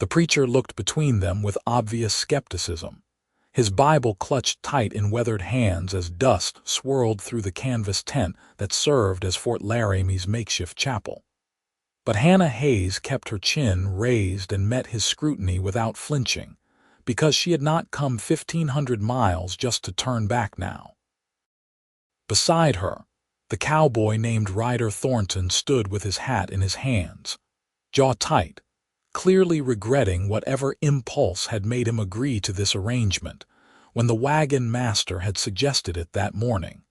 The preacher looked between them with obvious skepticism, his Bible clutched tight in weathered hands as dust swirled through the canvas tent that served as Fort Laramie's makeshift chapel. But Hannah Hayes kept her chin raised and met his scrutiny without flinching, because she had not come 1,500 miles just to turn back now. Beside her, the cowboy named Ryder Thornton stood with his hat in his hands, jaw tight, clearly regretting whatever impulse had made him agree to this arrangement when the wagon master had suggested it that morning.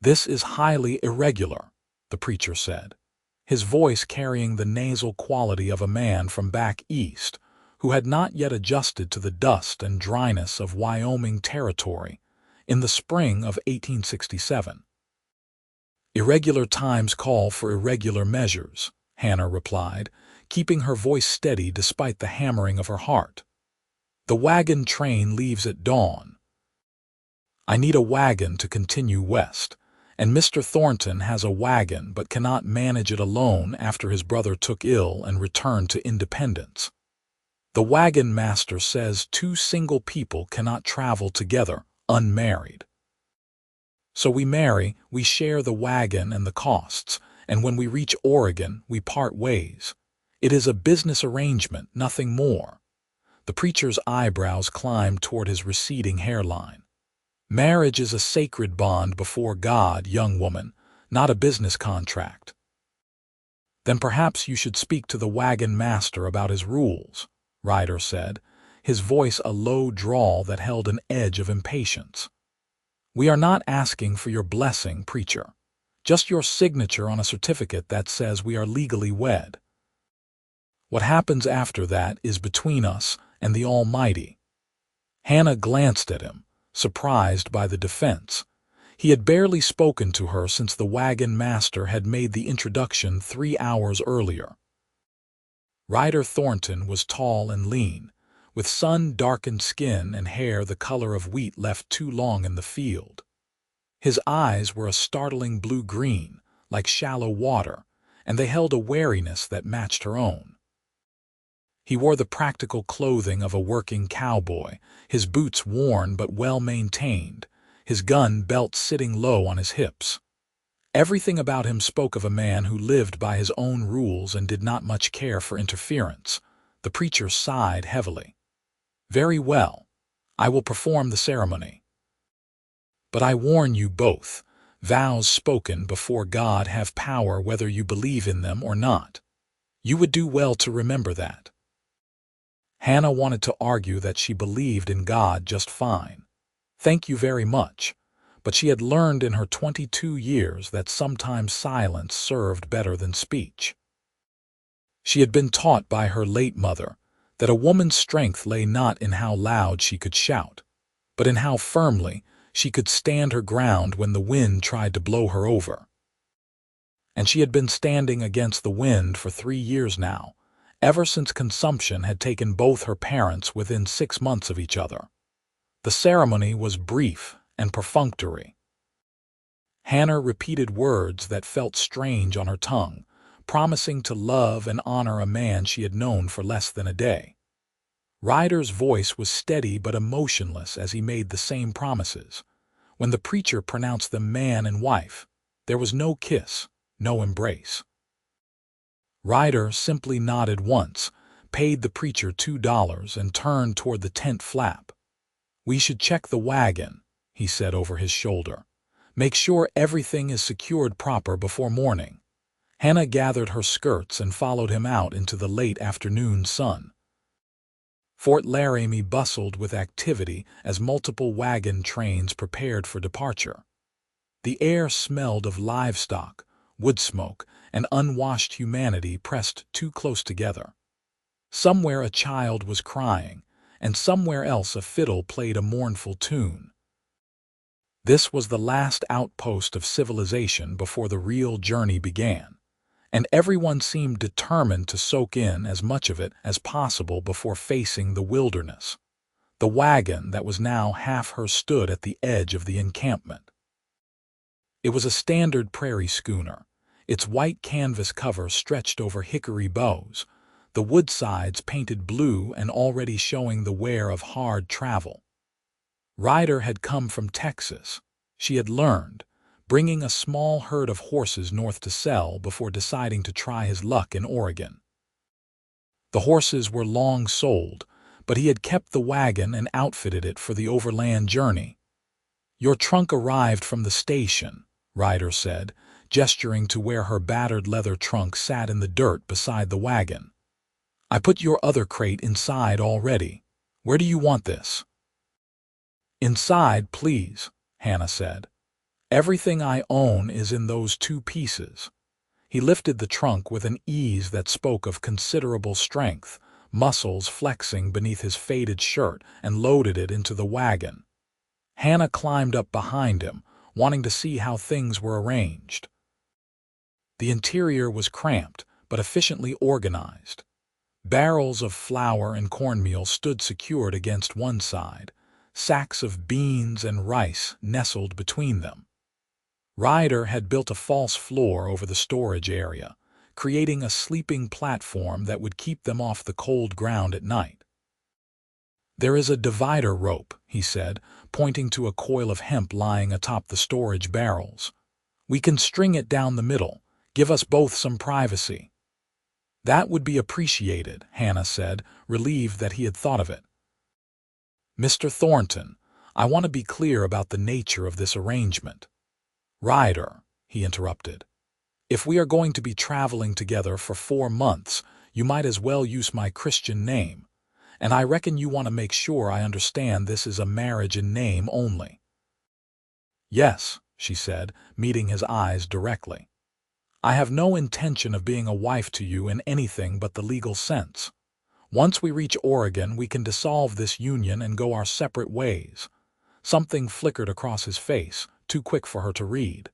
"This is highly irregular," the preacher said, his voice carrying the nasal quality of a man from back east who had not yet adjusted to the dust and dryness of Wyoming territory in the spring of 1867. "Irregular times call for irregular measures," Hannah replied, keeping her voice steady despite the hammering of her heart. "The wagon train leaves at dawn. I need a wagon to continue west, and Mr. Thornton has a wagon but cannot manage it alone after his brother took ill and returned to Independence. The wagon master says 2 single people cannot travel together unmarried. So we marry, we share the wagon and the costs, and when we reach Oregon, we part ways. It is a business arrangement, nothing more." The preacher's eyebrows climbed toward his receding hairline. "Marriage is a sacred bond before God, young woman, not a business contract." "Then perhaps you should speak to the wagon master about his rules," Ryder said, his voice a low drawl that held an edge of impatience. "We are not asking for your blessing, preacher, just your signature on a certificate that says we are legally wed. What happens after that is between us and the Almighty." Hannah glanced at him, surprised by the defense. He had barely spoken to her since the wagon master had made the introduction 3 hours earlier. Ryder Thornton was tall and lean, with sun-darkened skin and hair the color of wheat left too long in the field. His eyes were a startling blue-green, like shallow water, and they held a wariness that matched her own. He wore the practical clothing of a working cowboy, his boots worn but well-maintained, his gun belt sitting low on his hips. Everything about him spoke of a man who lived by his own rules and did not much care for interference. The preacher sighed heavily. "Very well, I will perform the ceremony. But I warn you both, vows spoken before God have power whether you believe in them or not. You would do well to remember that." Hannah wanted to argue that she believed in God just fine. "Thank you very much," but she had learned in her 22 years that sometimes silence served better than speech. She had been taught by her late mother that a woman's strength lay not in how loud she could shout, but in how firmly she could stand her ground when the wind tried to blow her over. And she had been standing against the wind for 3 years now, ever since consumption had taken both her parents within 6 months of each other. The ceremony was brief and perfunctory. Hannah repeated words that felt strange on her tongue, promising to love and honor a man she had known for less than a day. Ryder's voice was steady but emotionless as he made the same promises. When the preacher pronounced them man and wife, there was no kiss, no embrace. Ryder simply nodded once, paid the preacher $2, and turned toward the tent flap. "We should check the wagon," he said over his shoulder. "Make sure everything is secured proper before morning." Hannah gathered her skirts and followed him out into the late afternoon sun. Fort Laramie bustled with activity as multiple wagon trains prepared for departure. The air smelled of livestock, wood smoke, and unwashed humanity pressed too close together. Somewhere a child was crying, and somewhere else a fiddle played a mournful tune. This was the last outpost of civilization before the real journey began, and everyone seemed determined to soak in as much of it as possible before facing the wilderness. The wagon that was now half her stood at the edge of the encampment. It was a standard prairie schooner, its white canvas cover stretched over hickory boughs, the wood sides painted blue and already showing the wear of hard travel. Ryder had come from Texas, she had learned, bringing a small herd of horses north to sell before deciding to try his luck in Oregon. The horses were long sold, but he had kept the wagon and outfitted it for the overland journey. "Your trunk arrived from the station," Ryder said, gesturing to where her battered leather trunk sat in the dirt beside the wagon. "I put your other crate inside already. Where do you want this?" "Inside, please," Hannah said. "Everything I own is in those 2 pieces." He lifted the trunk with an ease that spoke of considerable strength, muscles flexing beneath his faded shirt, and loaded it into the wagon. Hannah climbed up behind him, wanting to see how things were arranged. The interior was cramped, but efficiently organized. Barrels of flour and cornmeal stood secured against one side, sacks of beans and rice nestled between them. Ryder had built a false floor over the storage area, creating a sleeping platform that would keep them off the cold ground at night. "There is a divider rope," he said, pointing to a coil of hemp lying atop the storage barrels. "We can string it down the middle, give us both some privacy." "That would be appreciated," Hannah said, relieved that he had thought of it. "Mr. Thornton, I want to be clear about the nature of this arrangement." "Ryder," he interrupted, "if we are going to be traveling together for 4 months, you might as well use my Christian name, and I reckon you want to make sure I understand this is a marriage in name only." "Yes," she said, meeting his eyes directly. "I have no intention of being a wife to you in anything but the legal sense. Once we reach Oregon, we can dissolve this union and go our separate ways." Something flickered across his face, too quick for her to read.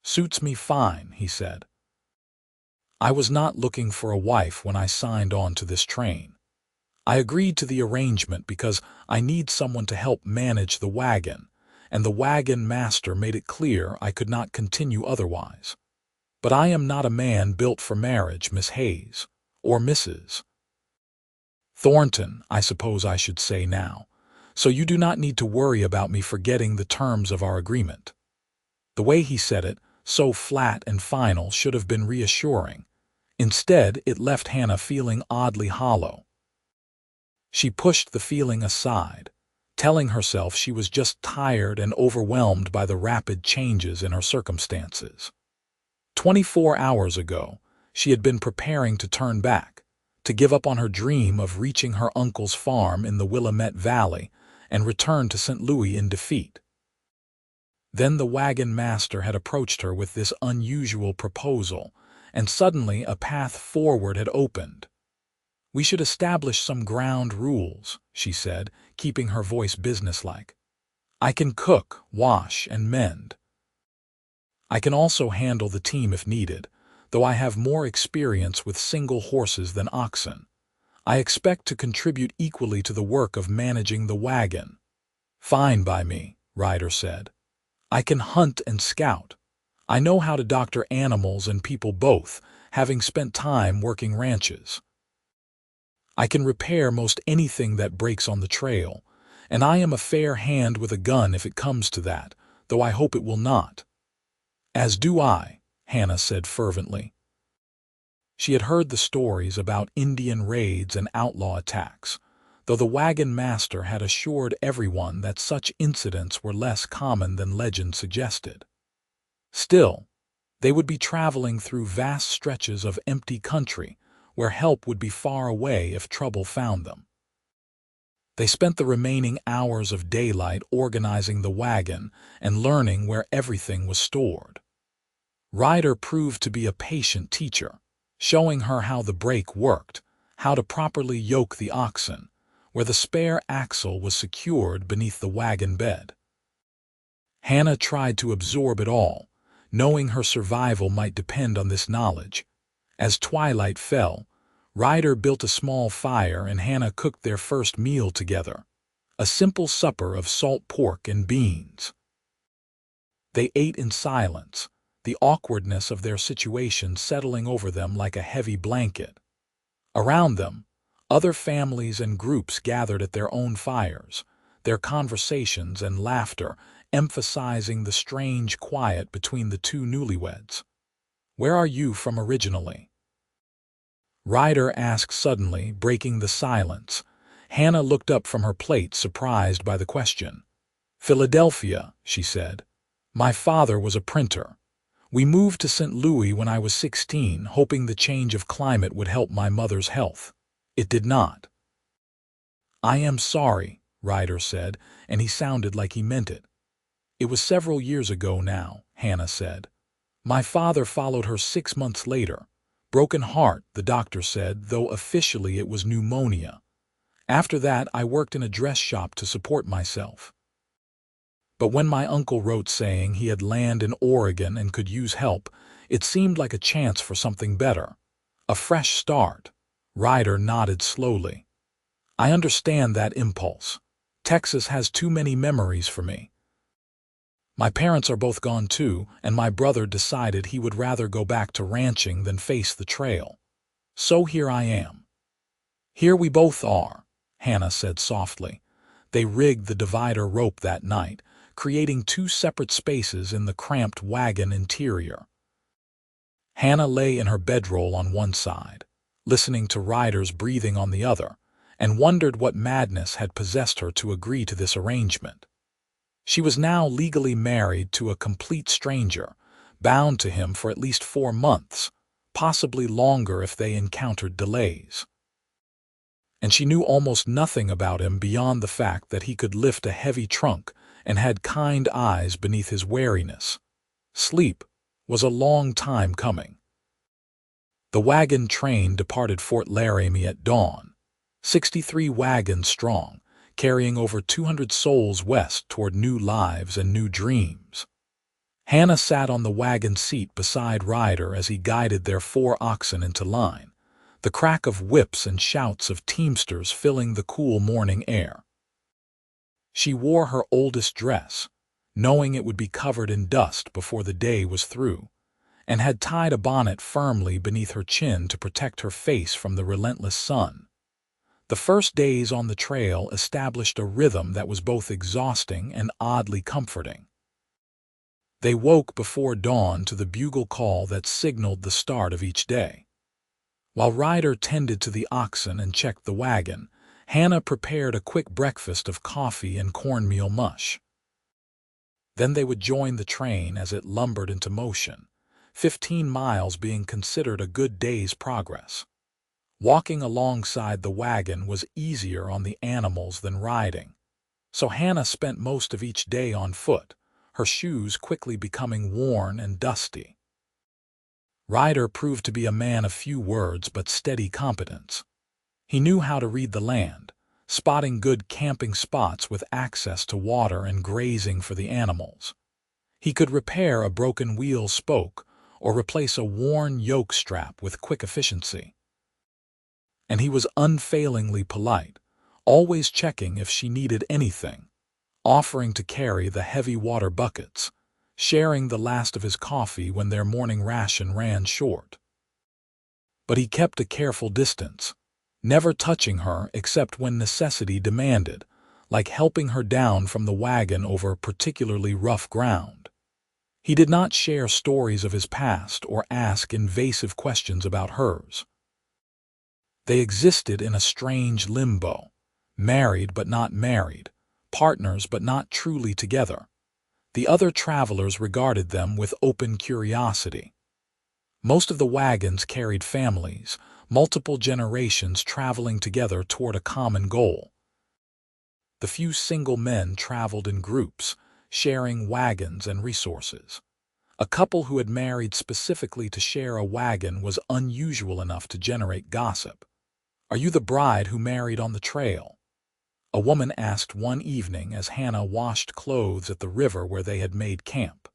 "Suits me fine," he said. "I was not looking for a wife when I signed on to this train. I agreed to the arrangement because I need someone to help manage the wagon, and the wagon master made it clear I could not continue otherwise. But I am not a man built for marriage, Miss Hayes, or Mrs. Thornton, I suppose I should say now, so you do not need to worry about me forgetting the terms of our agreement." The way he said it, so flat and final, should have been reassuring. Instead, it left Hannah feeling oddly hollow. She pushed the feeling aside, telling herself she was just tired and overwhelmed by the rapid changes in her circumstances. 24 hours ago, she had been preparing to turn back, to give up on her dream of reaching her uncle's farm in the Willamette Valley and return to St. Louis in defeat. Then the wagon master had approached her with this unusual proposal, and suddenly a path forward had opened. "We should establish some ground rules," she said, keeping her voice businesslike. "I can cook, wash, and mend. I can also handle the team if needed, though I have more experience with single horses than oxen. I expect to contribute equally to the work of managing the wagon." "Fine by me," Ryder said. "I can hunt and scout. I know how to doctor animals and people both, having spent time working ranches. I can repair most anything that breaks on the trail, and I am a fair hand with a gun if it comes to that, though I hope it will not." "As do I," Hannah said fervently. She had heard the stories about Indian raids and outlaw attacks, though the wagon master had assured everyone that such incidents were less common than legend suggested. Still, they would be traveling through vast stretches of empty country where help would be far away if trouble found them. They spent the remaining hours of daylight organizing the wagon and learning where everything was stored. Ryder proved to be a patient teacher, showing her how the brake worked, how to properly yoke the oxen, where the spare axle was secured beneath the wagon bed. Hannah tried to absorb it all, knowing her survival might depend on this knowledge. As twilight fell, Ryder built a small fire and Hannah cooked their first meal together, a simple supper of salt pork and beans. They ate in silence, the awkwardness of their situation settling over them like a heavy blanket. Around them, other families and groups gathered at their own fires, their conversations and laughter emphasizing the strange quiet between the two newlyweds. "Where are you from originally?" Ryder asked suddenly, breaking the silence. Hannah looked up from her plate, surprised by the question. "Philadelphia," she said. "My father was a printer. We moved to St. Louis when I was 16, hoping the change of climate would help my mother's health. It did not." "I am sorry," Ryder said, and he sounded like he meant it. "It was several years ago now," Hannah said. "My father followed her 6 months later. Broken heart, the doctor said, though officially it was pneumonia. After that, I worked in a dress shop to support myself. But when my uncle wrote saying he had land in Oregon and could use help, it seemed like a chance for something better. A fresh start." Ryder nodded slowly. "I understand that impulse. Texas has too many memories for me. My parents are both gone too, and my brother decided he would rather go back to ranching than face the trail. So here I am." "Here we both are," Hannah said softly. They rigged the divider rope that night, creating 2 separate spaces in the cramped wagon interior. Hannah lay in her bedroll on one side, listening to Ryder's breathing on the other, and wondered what madness had possessed her to agree to this arrangement. She was now legally married to a complete stranger, bound to him for at least 4 months, possibly longer if they encountered delays. And she knew almost nothing about him beyond the fact that he could lift a heavy trunk and had kind eyes beneath his wariness. Sleep was a long time coming. The wagon train departed Fort Laramie at dawn, 63 wagons strong, carrying over 200 souls west toward new lives and new dreams. Hannah sat on the wagon seat beside Ryder as he guided their 4 oxen into line, the crack of whips and shouts of teamsters filling the cool morning air. She wore her oldest dress, knowing it would be covered in dust before the day was through, and had tied a bonnet firmly beneath her chin to protect her face from the relentless sun. The first days on the trail established a rhythm that was both exhausting and oddly comforting. They woke before dawn to the bugle call that signaled the start of each day. While Ryder tended to the oxen and checked the wagon, Hannah prepared a quick breakfast of coffee and cornmeal mush. Then they would join the train as it lumbered into motion, 15 miles being considered a good day's progress. Walking alongside the wagon was easier on the animals than riding, so Hannah spent most of each day on foot, her shoes quickly becoming worn and dusty. Ryder proved to be a man of few words but steady competence. He knew how to read the land, spotting good camping spots with access to water and grazing for the animals. He could repair a broken wheel spoke or replace a worn yoke strap with quick efficiency. And he was unfailingly polite, always checking if she needed anything, offering to carry the heavy water buckets, sharing the last of his coffee when their morning ration ran short. But he kept a careful distance, never touching her except when necessity demanded, like helping her down from the wagon over particularly rough ground. He did not share stories of his past or ask invasive questions about hers. They existed in a strange limbo, married but not married, partners but not truly together. The other travelers regarded them with open curiosity. Most of the wagons carried families, multiple generations traveling together toward a common goal. The few single men traveled in groups, sharing wagons and resources. A couple who had married specifically to share a wagon was unusual enough to generate gossip. "Are you the bride who married on the trail?" a woman asked one evening as Hannah washed clothes at the river where they had made camp.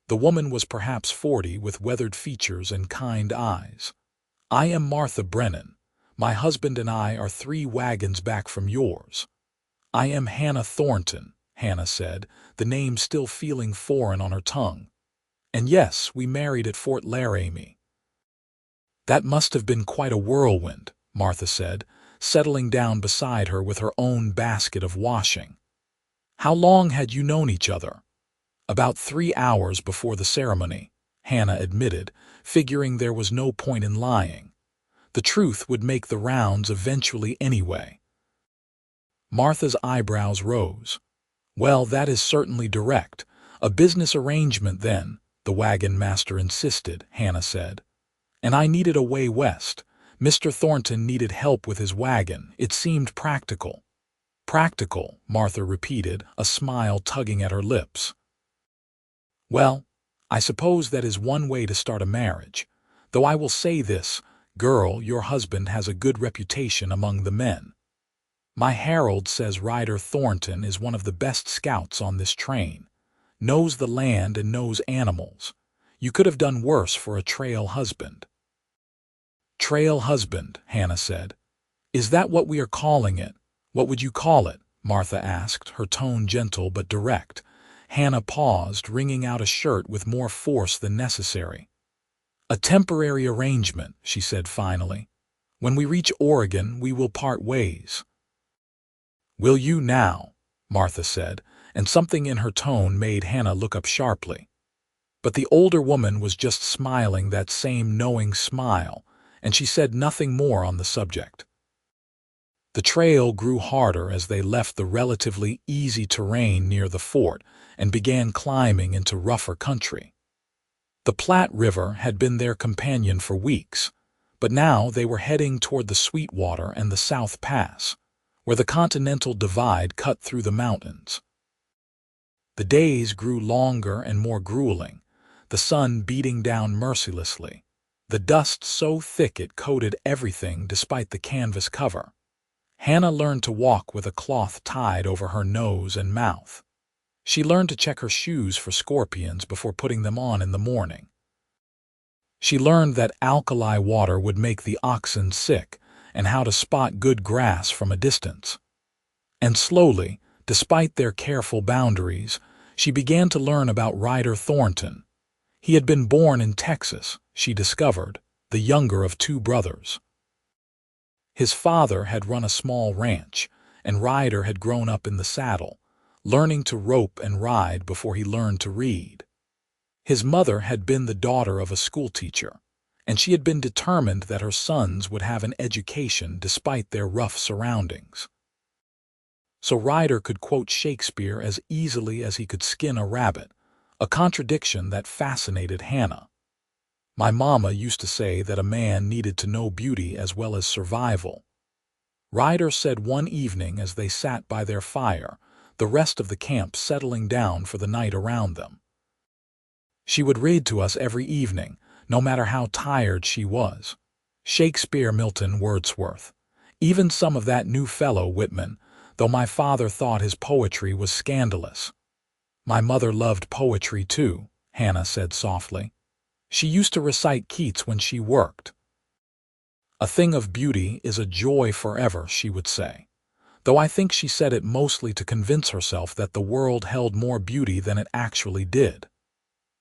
The woman was perhaps 40 with weathered features and kind eyes. "I am Martha Brennan. My husband and I are 3 wagons back from yours." "I am Hannah Thornton," Hannah said, the name still feeling foreign on her tongue. "And yes, we married at Fort Laramie." That must have been quite a whirlwind, Martha said, settling down beside her with her own basket of washing. How long had you known each other? About 3 hours before the ceremony, Hannah admitted, figuring there was no point in lying. The truth would make the rounds eventually anyway. Martha's eyebrows rose. Well, that is certainly direct. A business arrangement then, the wagon master insisted, Hannah said. And I needed a way west. Mr. Thornton needed help with his wagon. It seemed practical. Practical, Martha repeated, a smile tugging at her lips. Well, I suppose that is one way to start a marriage. Though I will say this, girl, your husband has a good reputation among the men. My herald says Ryder Thornton is one of the best scouts on this train. Knows the land and knows animals. You could have done worse for a trail husband. Trail husband, Hannah said. Is that what we are calling it? What would you call it? Martha asked, her tone gentle but direct. Hannah paused, wringing out a shirt with more force than necessary. A temporary arrangement, she said finally. When we reach Oregon, we will part ways. Will you now? Martha said, and something in her tone made Hannah look up sharply. But the older woman was just smiling that same knowing smile, and she said nothing more on the subject. The trail grew harder as they left the relatively easy terrain near the fort and began climbing into rougher country. The Platte River had been their companion for weeks, but now they were heading toward the Sweetwater and the South Pass, where the Continental Divide cut through the mountains. The days grew longer and more grueling, the sun beating down mercilessly, the dust so thick it coated everything despite the canvas cover. Hannah learned to walk with a cloth tied over her nose and mouth. She learned to check her shoes for scorpions before putting them on in the morning. She learned that alkali water would make the oxen sick and how to spot good grass from a distance. And slowly, despite their careful boundaries, she began to learn about Ryder Thornton. He had been born in Texas, she discovered, the younger of 2 brothers. His father had run a small ranch, and Ryder had grown up in the saddle, learning to rope and ride before he learned to read. His mother had been the daughter of a schoolteacher, and she had been determined that her sons would have an education despite their rough surroundings. So Ryder could quote Shakespeare as easily as he could skin a rabbit, a contradiction that fascinated Hannah. My mama used to say that a man needed to know beauty as well as survival. Ryder said one evening as they sat by their fire, the rest of the camp settling down for the night around them. She would read to us every evening, no matter how tired she was. Shakespeare, Milton, Wordsworth, even some of that new fellow Whitman, though my father thought his poetry was scandalous. My mother loved poetry too, Hannah said softly. She used to recite Keats when she worked. A thing of beauty is a joy forever, she would say, though I think she said it mostly to convince herself that the world held more beauty than it actually did.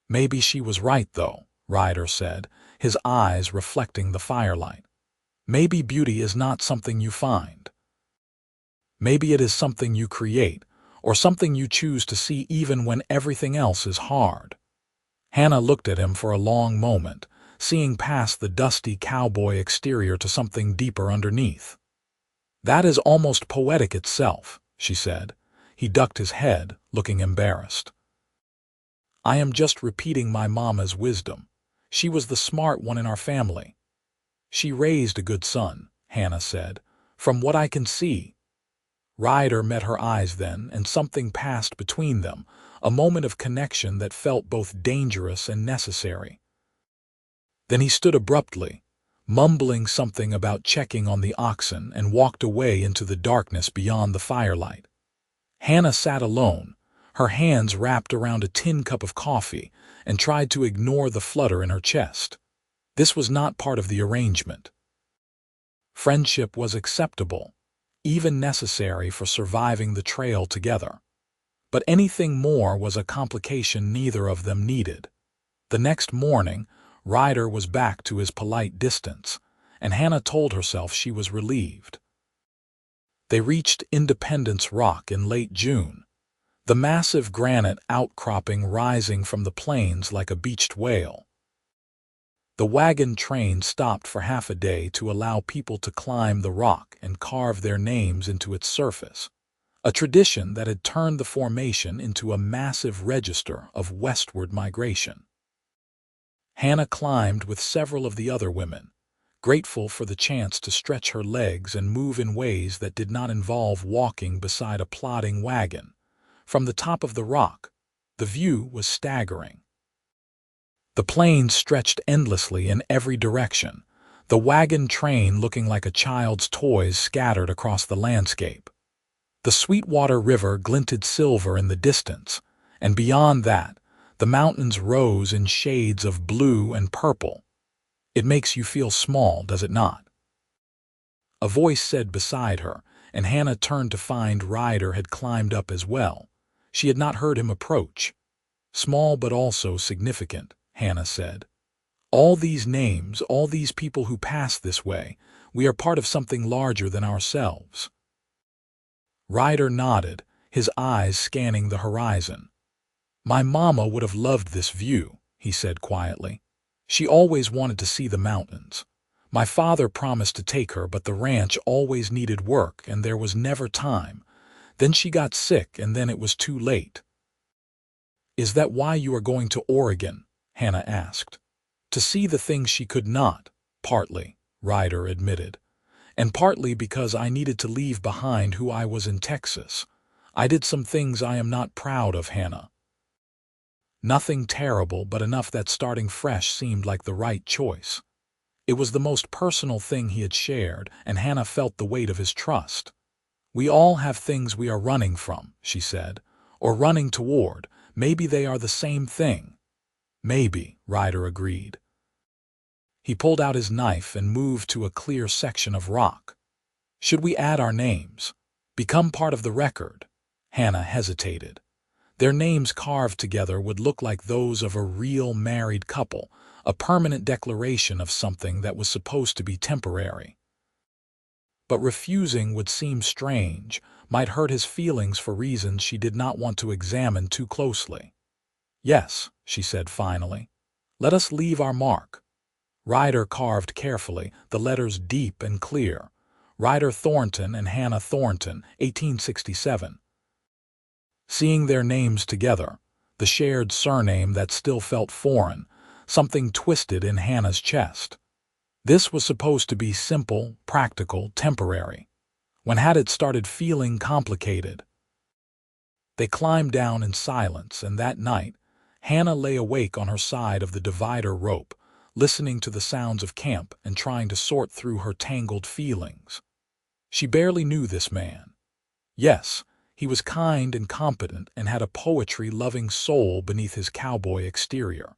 Maybe she was right, though, Ryder said, his eyes reflecting the firelight. Maybe beauty is not something you find. Maybe it is something you create, or something you choose to see even when everything else is hard. Hannah looked at him for a long moment, seeing past the dusty cowboy exterior to something deeper underneath. That is almost poetic itself, she said. He ducked his head, looking embarrassed. I am just repeating my mama's wisdom. She was the smart one in our family. She raised a good son, Hannah said, from what I can see. Ryder met her eyes then, and something passed between them, a moment of connection that felt both dangerous and necessary. Then he stood abruptly, mumbling something about checking on the oxen, and walked away into the darkness beyond the firelight. Hannah sat alone, her hands wrapped around a tin cup of coffee, and tried to ignore the flutter in her chest. This was not part of the arrangement. Friendship was acceptable, even necessary for surviving the trail together. But anything more was a complication neither of them needed. The next morning, Ryder was back to his polite distance, and Hannah told herself she was relieved. They reached Independence Rock in late June, the massive granite outcropping rising from the plains like a beached whale. The wagon train stopped for half a day to allow people to climb the rock and carve their names into its surface, a tradition that had turned the formation into a massive register of westward migration. Hannah climbed with several of the other women, grateful for the chance to stretch her legs and move in ways that did not involve walking beside a plodding wagon. From the top of the rock, the view was staggering. The plains stretched endlessly in every direction, the wagon train looking like a child's toys scattered across the landscape. The Sweetwater River glinted silver in the distance, and beyond that, the mountains rose in shades of blue and purple. It makes you feel small, does it not? A voice said beside her, and Hannah turned to find Ryder had climbed up as well. She had not heard him approach. Small but also significant, Hannah said. All these names, all these people who pass this way, we are part of something larger than ourselves. Ryder nodded, his eyes scanning the horizon. My mama would have loved this view, he said quietly. She always wanted to see the mountains. My father promised to take her, but the ranch always needed work and there was never time. Then she got sick and then it was too late. Is that why you are going to Oregon? Hannah asked. To see the things she could not. Partly, Ryder admitted. And partly because I needed to leave behind who I was in Texas. I did some things I am not proud of, Hannah. Nothing terrible, but enough that starting fresh seemed like the right choice. It was the most personal thing he had shared, and Hannah felt the weight of his trust. We all have things we are running from, she said, or running toward. Maybe they are the same thing. Maybe, Ryder agreed. He pulled out his knife and moved to a clear section of rock. Should we add our names? Become part of the record? Hannah hesitated. Their names carved together would look like those of a real married couple, a permanent declaration of something that was supposed to be temporary. But refusing would seem strange, might hurt his feelings for reasons she did not want to examine too closely. Yes, she said finally. Let us leave our mark. Ryder carved carefully, the letters deep and clear. Ryder Thornton and Hannah Thornton, 1867. Seeing their names together, the shared surname that still felt foreign, something twisted in Hannah's chest. This was supposed to be simple, practical, temporary. When had it started feeling complicated? They climbed down in silence, and that night, Hannah lay awake on her side of the divider rope, listening to the sounds of camp and trying to sort through her tangled feelings. She barely knew this man. Yes, he was kind and competent and had a poetry-loving soul beneath his cowboy exterior.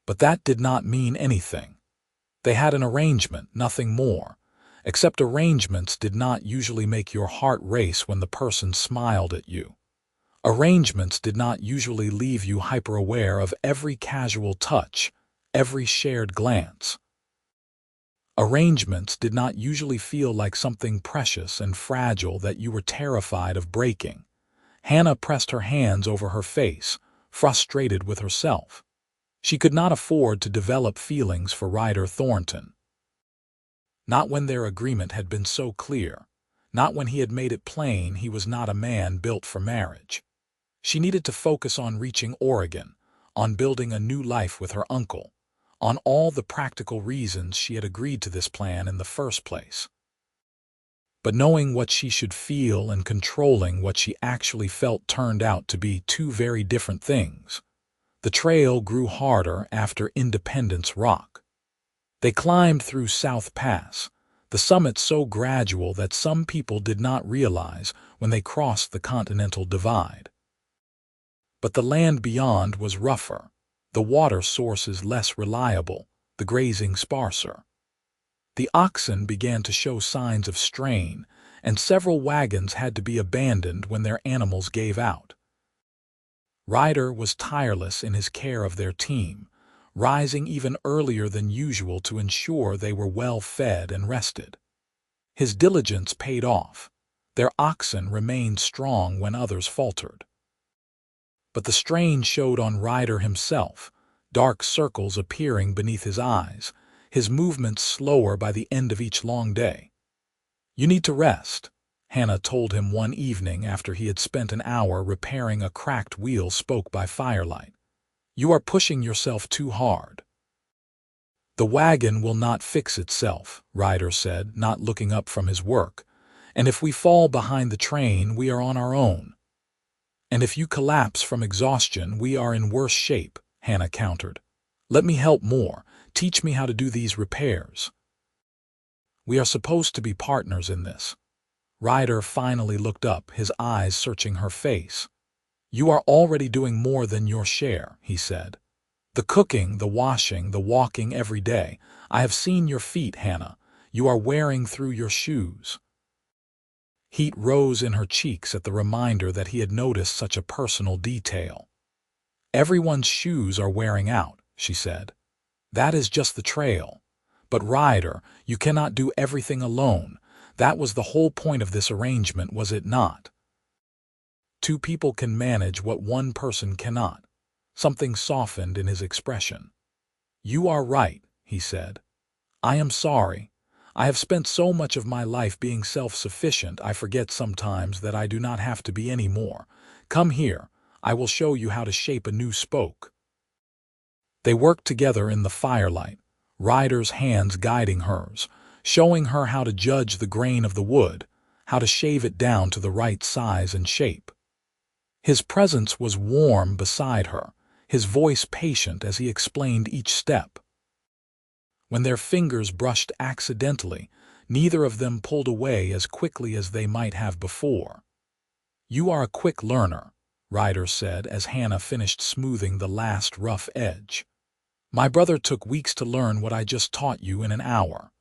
But that did not mean anything. They had an arrangement, nothing more, except arrangements did not usually make your heart race when the person smiled at you. Arrangements did not usually leave you hyper-aware of every casual touch, every shared glance. Arrangements did not usually feel like something precious and fragile that you were terrified of breaking. Hannah pressed her hands over her face, frustrated with herself. She could not afford to develop feelings for Ryder Thornton. Not when their agreement had been so clear, not when he had made it plain he was not a man built for marriage. She needed to focus on reaching Oregon, on building a new life with her uncle, on all the practical reasons she had agreed to this plan in the first place. But knowing what she should feel and controlling what she actually felt turned out to be two very different things. The trail grew harder after Independence Rock. They climbed through South Pass, the summit so gradual that some people did not realize when they crossed the Continental Divide. But the land beyond was rougher, the water sources less reliable, the grazing sparser. The oxen began to show signs of strain, and several wagons had to be abandoned when their animals gave out. Ryder was tireless in his care of their team, rising even earlier than usual to ensure they were well fed and rested. His diligence paid off. Their oxen remained strong when others faltered. But the strain showed on Ryder himself, dark circles appearing beneath his eyes, his movements slower by the end of each long day. "You need to rest," Hannah told him one evening after he had spent an hour repairing a cracked wheel spoke by firelight. "You are pushing yourself too hard." "The wagon will not fix itself," Ryder said, not looking up from his work. "And if we fall behind the train, we are on our own." "And if you collapse from exhaustion, we are in worse shape," Hannah countered. "Let me help more. Teach me how to do these repairs." "We are supposed to be partners in this." Ryder finally looked up, his eyes searching her face. "You are already doing more than your share," he said. "The cooking, the washing, the walking every day. I have seen your feet, Hannah. You are wearing through your shoes." Heat rose in her cheeks at the reminder that he had noticed such a personal detail. "Everyone's shoes are wearing out," she said. "That is just the trail. But Ryder, you cannot do everything alone. That was the whole point of this arrangement, was it not? Two people can manage what one person cannot." Something softened in his expression. "You are right," he said. "I am sorry. I have spent so much of my life being self-sufficient I forget sometimes that I do not have to be any more. Come here, I will show you how to shape a new spoke." They worked together in the firelight, Ryder's hands guiding hers, showing her how to judge the grain of the wood, how to shave it down to the right size and shape. His presence was warm beside her, his voice patient as he explained each step. When their fingers brushed accidentally, neither of them pulled away as quickly as they might have before. "You are a quick learner," Ryder said as Hannah finished smoothing the last rough edge. "My brother took weeks to learn what I just taught you in an hour."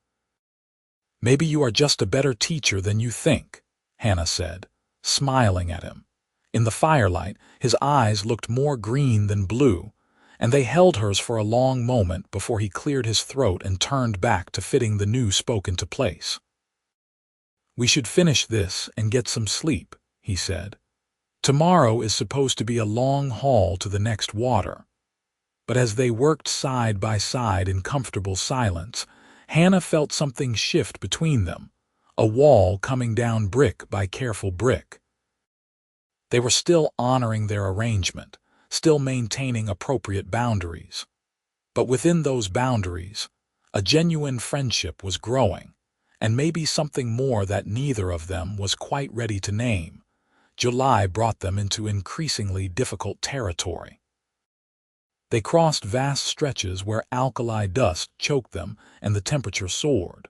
"Maybe you are just a better teacher than you think," Hannah said, smiling at him. In the firelight, his eyes looked more green than blue, and they held hers for a long moment before he cleared his throat and turned back to fitting the new spoke into place. "We should finish this and get some sleep," he said. "Tomorrow is supposed to be a long haul to the next water." But as they worked side by side in comfortable silence, Hannah felt something shift between them, a wall coming down brick by careful brick. They were still honoring their arrangement, still maintaining appropriate boundaries. But within those boundaries, a genuine friendship was growing, and maybe something more that neither of them was quite ready to name. July brought them into increasingly difficult territory. They crossed vast stretches where alkali dust choked them and the temperature soared.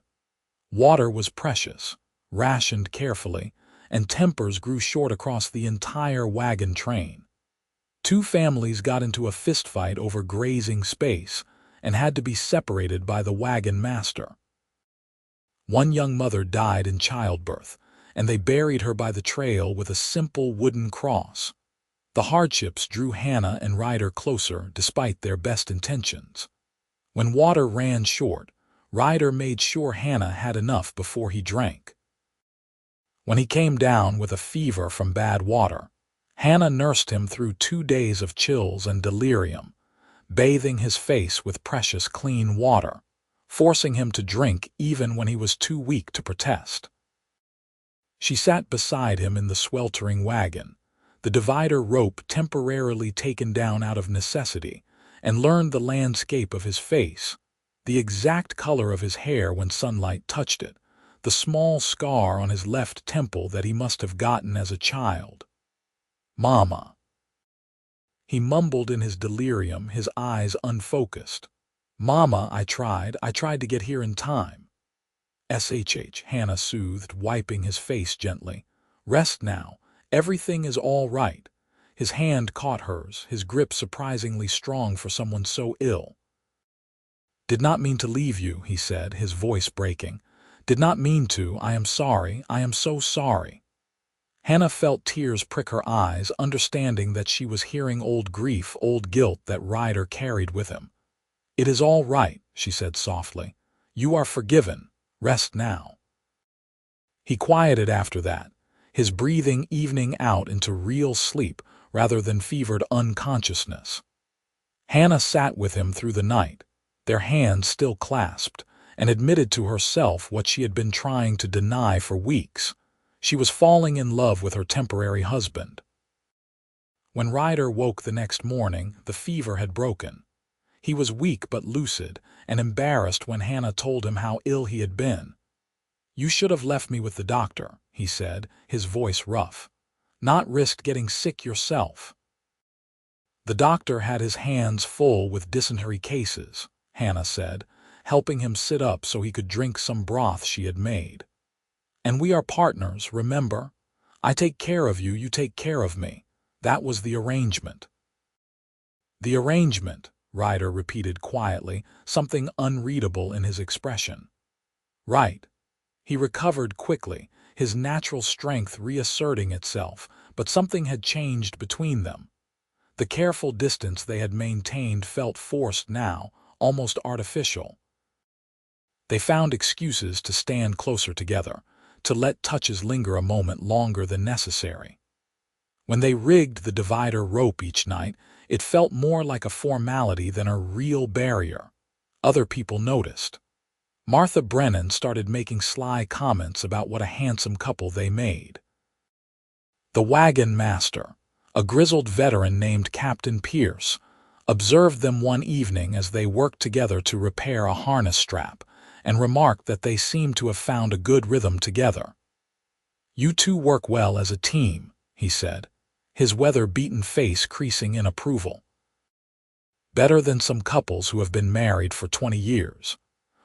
Water was precious, rationed carefully, and tempers grew short across the entire wagon train. Two families got into a fistfight over grazing space and had to be separated by the wagon master. One young mother died in childbirth, and they buried her by the trail with a simple wooden cross. The hardships drew Hannah and Ryder closer despite their best intentions. When water ran short, Ryder made sure Hannah had enough before he drank. When he came down with a fever from bad water, Hannah nursed him through 2 days of chills and delirium, bathing his face with precious clean water, forcing him to drink even when he was too weak to protest. She sat beside him in the sweltering wagon, the divider rope temporarily taken down out of necessity, and learned the landscape of his face, the exact color of his hair when sunlight touched it, the small scar on his left temple that he must have gotten as a child. "Mama." He mumbled in his delirium, his eyes unfocused. "Mama, I tried to get here in time." "Shh," Hannah soothed, wiping his face gently. "Rest now. Everything is all right." His hand caught hers, his grip surprisingly strong for someone so ill. "Did not mean to leave you," he said, his voice breaking. "Did not mean to. I am sorry. I am so sorry." Hannah felt tears prick her eyes, understanding that she was hearing old grief, old guilt that Ryder carried with him. "It is all right," she said softly. "You are forgiven. Rest now." He quieted after that, his breathing evening out into real sleep rather than fevered unconsciousness. Hannah sat with him through the night, their hands still clasped, and admitted to herself what she had been trying to deny for weeks. She was falling in love with her temporary husband. When Ryder woke the next morning, the fever had broken. He was weak but lucid, and embarrassed when Hannah told him how ill he had been. "You should have left me with the doctor," he said, his voice rough. "Not risked getting sick yourself." The doctor had his hands full with dysentery cases, Hannah said, helping him sit up so he could drink some broth she had made. "And we are partners, remember? I take care of you, you take care of me. That was the arrangement." "The arrangement," Ryder repeated quietly, something unreadable in his expression. "Right." He recovered quickly, his natural strength reasserting itself, but something had changed between them. The careful distance they had maintained felt forced now, almost artificial. They found excuses to stand closer together, to let touches linger a moment longer than necessary. When they rigged the divider rope each night, it felt more like a formality than a real barrier. Other people noticed. Martha Brennan started making sly comments about what a handsome couple they made. The wagon master, a grizzled veteran named Captain Pierce, observed them one evening as they worked together to repair a harness strap, and remarked that they seemed to have found a good rhythm together. "You two work well as a team," he said, his weather-beaten face creasing in approval. "Better than some couples who have been married for 20 years.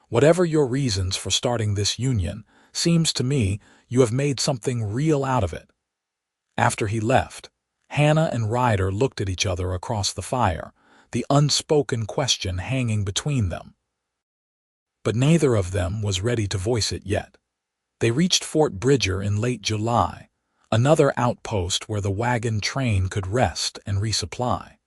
Whatever your reasons for starting this union, seems to me you have made something real out of it." After he left, Hannah and Ryder looked at each other across the fire, the unspoken question hanging between them. But neither of them was ready to voice it yet. They reached Fort Bridger in late July, another outpost where the wagon train could rest and resupply.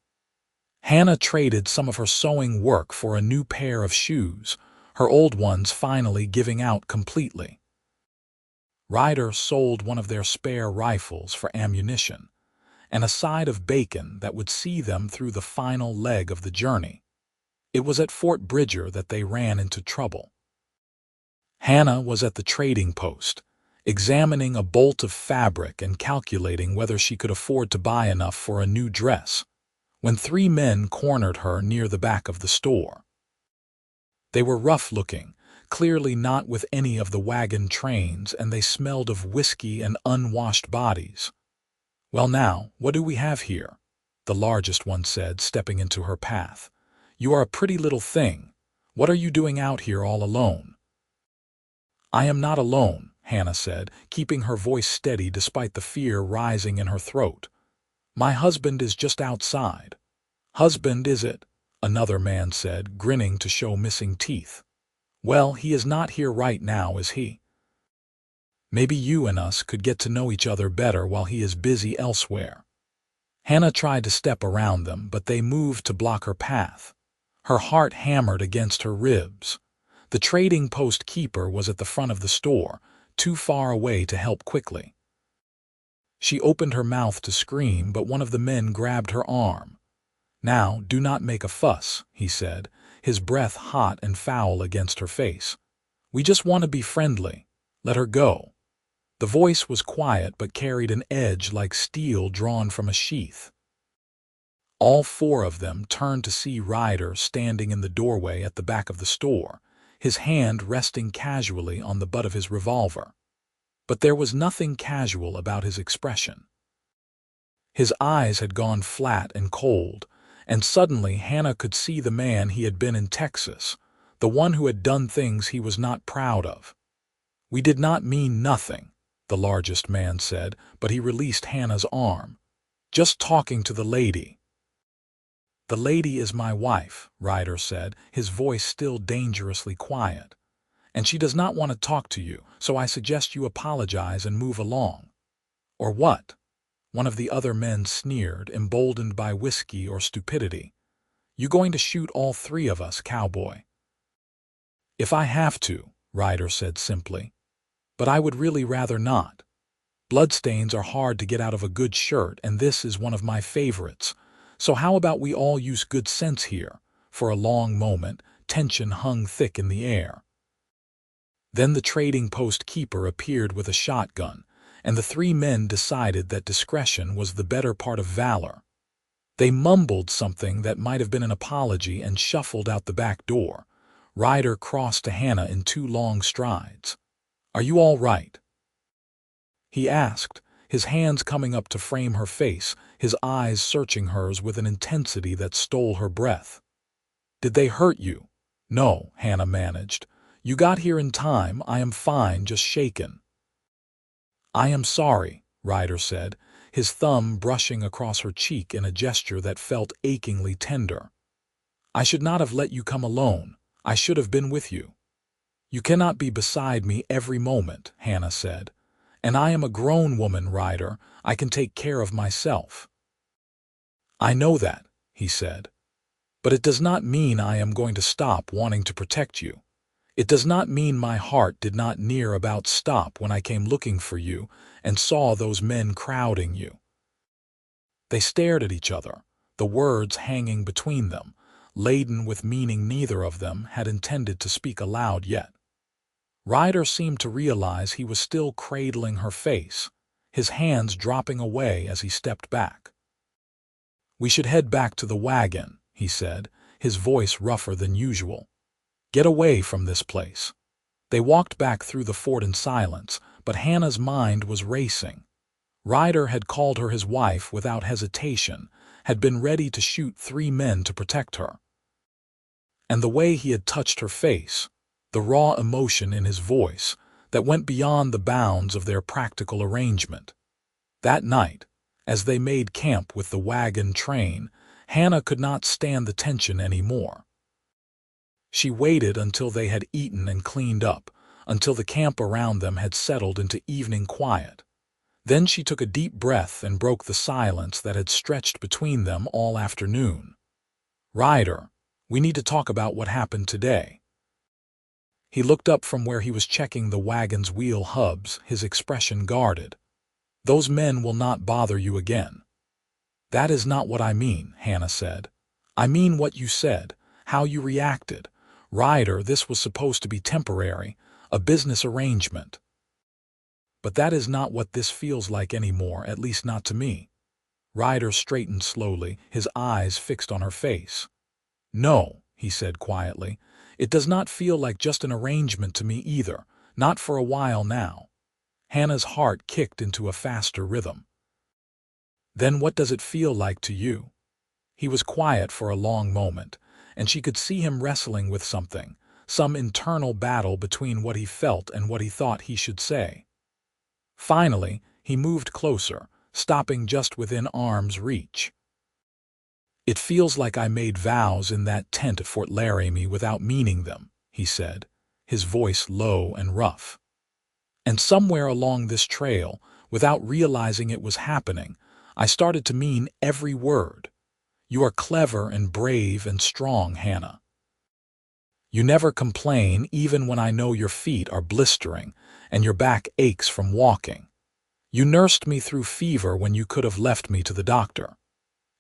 Hannah traded some of her sewing work for a new pair of shoes, her old ones finally giving out completely. Ryder sold one of their spare rifles for ammunition, and a side of bacon that would see them through the final leg of the journey. It was at Fort Bridger that they ran into trouble. Hannah was at the trading post, examining a bolt of fabric and calculating whether she could afford to buy enough for a new dress, when 3 men cornered her near the back of the store. They were rough-looking, clearly not with any of the wagon trains, and they smelled of whiskey and unwashed bodies. "Well now, what do we have here?" the largest one said, stepping into her path. "You are a pretty little thing. What are you doing out here all alone?" "I am not alone," Hannah said, keeping her voice steady despite the fear rising in her throat. "My husband is just outside." "Husband, is it?" another man said, grinning to show missing teeth. "Well, he is not here right now, is he? Maybe you and us could get to know each other better while he is busy elsewhere." Hannah tried to step around them, but they moved to block her path. Her heart hammered against her ribs. The trading post keeper was at the front of the store, too far away to help quickly. She opened her mouth to scream, but one of the men grabbed her arm. "Now, do not make a fuss," he said, his breath hot and foul against her face. "We just want to be friendly. Let her go." The voice was quiet but carried an edge like steel drawn from a sheath. All 4 of them turned to see Ryder standing in the doorway at the back of the store, his hand resting casually on the butt of his revolver. But there was nothing casual about his expression. His eyes had gone flat and cold, and suddenly Hannah could see the man he had been in Texas, the one who had done things he was not proud of. "We did not mean nothing," the largest man said, but he released Hannah's arm. "Just talking to the lady." "The lady is my wife," Ryder said, his voice still dangerously quiet. "And she does not want to talk to you, so I suggest you apologize and move along." "Or what?" one of the other men sneered, emboldened by whiskey or stupidity. You going to shoot all three of us, Cowboy? If I have to, Ryder said simply. But I would really rather not. Bloodstains are hard to get out of a good shirt, and this is one of my favorites. So how about we all use good sense here? For a long moment, tension hung thick in the air. Then the trading post keeper appeared with a shotgun, and the three men decided that discretion was the better part of valor. They mumbled something that might have been an apology and shuffled out the back door. Ryder crossed to Hannah in 2 long strides. "Are you all right?" he asked, his hands coming up to frame her face, his eyes searching hers with an intensity that stole her breath. "Did they hurt you?" "No," Hannah managed. "You got here in time. I am fine, just shaken." "I am sorry," Ryder said, his thumb brushing across her cheek in a gesture that felt achingly tender. "I should not have let you come alone. I should have been with you." "You cannot be beside me every moment," Hannah said. "And I am a grown woman, Ryder. I can take care of myself." "I know that," he said. "But it does not mean I am going to stop wanting to protect you. It does not mean my heart did not near about stop when I came looking for you and saw those men crowding you." They stared at each other, the words hanging between them, laden with meaning neither of them had intended to speak aloud yet. Ryder seemed to realize he was still cradling her face, his hands dropping away as he stepped back. "We should head back to the wagon," he said, his voice rougher than usual. "Get away from this place." They walked back through the fort in silence, but Hannah's mind was racing. Ryder had called her his wife without hesitation, had been ready to shoot 3 men to protect her. And the way he had touched her face, the raw emotion in his voice, that went beyond the bounds of their practical arrangement. That night, as they made camp with the wagon train, Hannah could not stand the tension anymore. She waited until they had eaten and cleaned up, until the camp around them had settled into evening quiet. Then she took a deep breath and broke the silence that had stretched between them all afternoon. "Ryder, we need to talk about what happened today." He looked up from where he was checking the wagon's wheel hubs, his expression guarded. "Those men will not bother you again." "That is not what I mean," Hannah said. "I mean what you said, how you reacted. Ryder, this was supposed to be temporary, a business arrangement. But that is not what this feels like anymore, at least not to me." Ryder straightened slowly, his eyes fixed on her face. "No," he said quietly, "it does not feel like just an arrangement to me either, not for a while now." Hannah's heart kicked into a faster rhythm. "Then what does it feel like to you?" He was quiet for a long moment, and she could see him wrestling with something, some internal battle between what he felt and what he thought he should say. Finally, he moved closer, stopping just within arm's reach. "It feels like I made vows in that tent at Fort Laramie without meaning them," he said, his voice low and rough. "And somewhere along this trail, without realizing it was happening, I started to mean every word. You are clever and brave and strong, Hannah. You never complain even when I know your feet are blistering and your back aches from walking. You nursed me through fever when you could have left me to the doctor.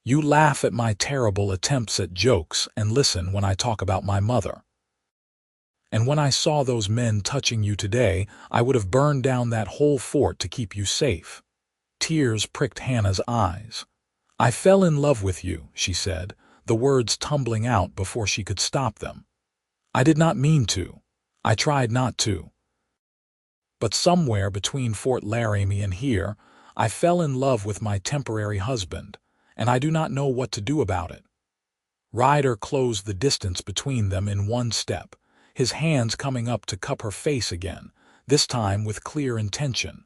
You laugh at my terrible attempts at jokes and listen when I talk about my mother. And when I saw those men touching you today, I would have burned down that whole fort to keep you safe." Tears pricked Hannah's eyes. "I fell in love with you," she said, the words tumbling out before she could stop them. "I did not mean to. I tried not to. But somewhere between Fort Laramie and here, I fell in love with my temporary husband, and I do not know what to do about it." Ryder closed the distance between them in one step, his hands coming up to cup her face again, this time with clear intention.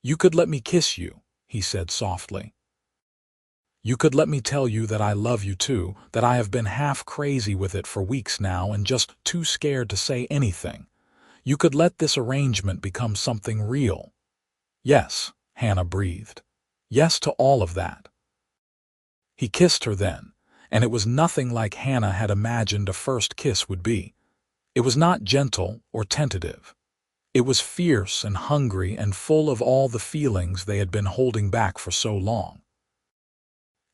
"You could let me kiss you," he said softly. "You could let me tell you that I love you too, that I have been half crazy with it for weeks now and just too scared to say anything. You could let this arrangement become something real." "Yes," Hannah breathed. "Yes to all of that." He kissed her then, and it was nothing like Hannah had imagined a first kiss would be. It was not gentle or tentative. It was fierce and hungry and full of all the feelings they had been holding back for so long.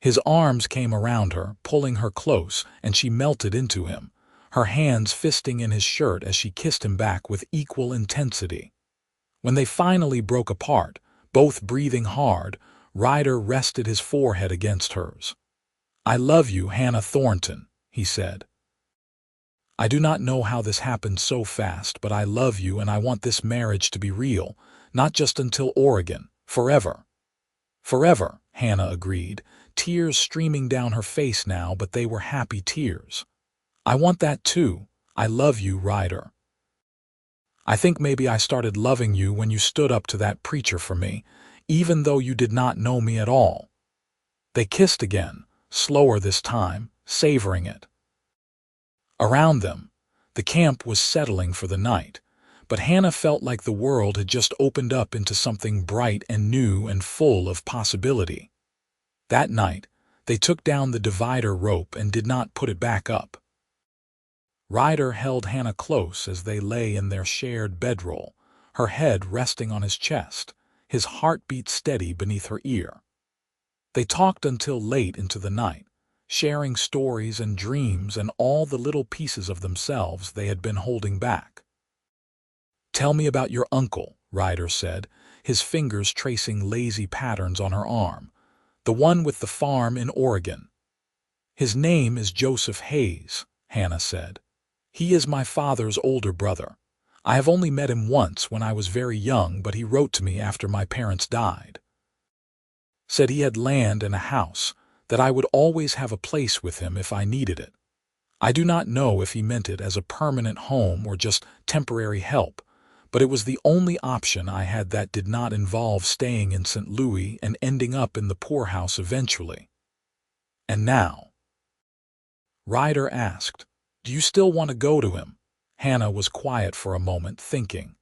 His arms came around her, pulling her close, and she melted into him, her hands fisting in his shirt as she kissed him back with equal intensity. When they finally broke apart, both breathing hard, Ryder rested his forehead against hers. "I love you, Hannah Thornton," he said. "I do not know how this happened so fast, but I love you and I want this marriage to be real, not just until Oregon, forever." "Forever," Hannah agreed, tears streaming down her face now, but they were happy tears. "I want that too. I love you, Ryder. I think maybe I started loving you when you stood up to that preacher for me, even though you did not know me at all." They kissed again, slower this time, savoring it. Around them, the camp was settling for the night, but Hannah felt like the world had just opened up into something bright and new and full of possibility. That night, they took down the divider rope and did not put it back up. Ryder held Hannah close as they lay in their shared bedroll, her head resting on his chest, his heartbeat steady beneath her ear. They talked until late into the night, sharing stories and dreams and all the little pieces of themselves they had been holding back. "Tell me about your uncle," Ryder said, his fingers tracing lazy patterns on her arm. "The one with the farm in Oregon." "His name is Joseph Hayes," Hannah said. "He is my father's older brother. I have only met him once when I was very young, but he wrote to me after my parents died. Said he had land and a house, that I would always have a place with him if I needed it. I do not know if he meant it as a permanent home or just temporary help, but it was the only option I had that did not involve staying in St. Louis and ending up in the poorhouse eventually." "And now?" Ryder asked. "Do you still want to go to him?" Hannah was quiet for a moment, thinking.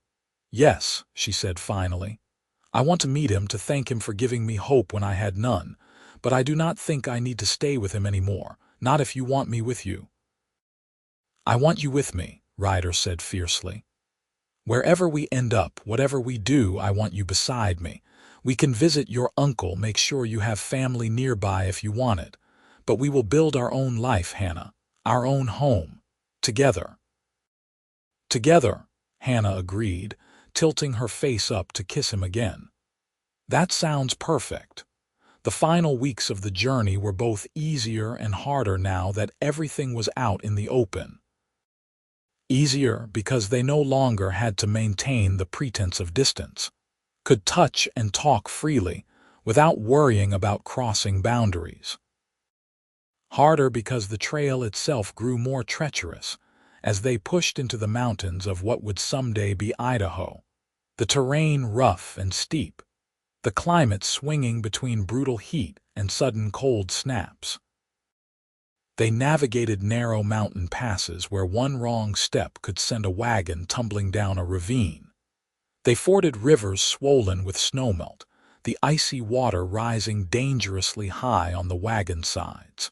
"Yes," she said finally. "I want to meet him to thank him for giving me hope when I had none, but I do not think I need to stay with him anymore, not if you want me with you." "I want you with me," Ryder said fiercely. "Wherever we end up, whatever we do, I want you beside me. We can visit your uncle, make sure you have family nearby if you want it, but we will build our own life, Hannah, our own home, together." "Together," Hannah agreed, tilting her face up to kiss him again. "That sounds perfect." The final weeks of the journey were both easier and harder now that everything was out in the open. Easier because they no longer had to maintain the pretense of distance, could touch and talk freely without worrying about crossing boundaries. Harder because the trail itself grew more treacherous as they pushed into the mountains of what would someday be Idaho, the terrain rough and steep, the climate swinging between brutal heat and sudden cold snaps. They navigated narrow mountain passes where one wrong step could send a wagon tumbling down a ravine. They forded rivers swollen with snowmelt, the icy water rising dangerously high on the wagon sides.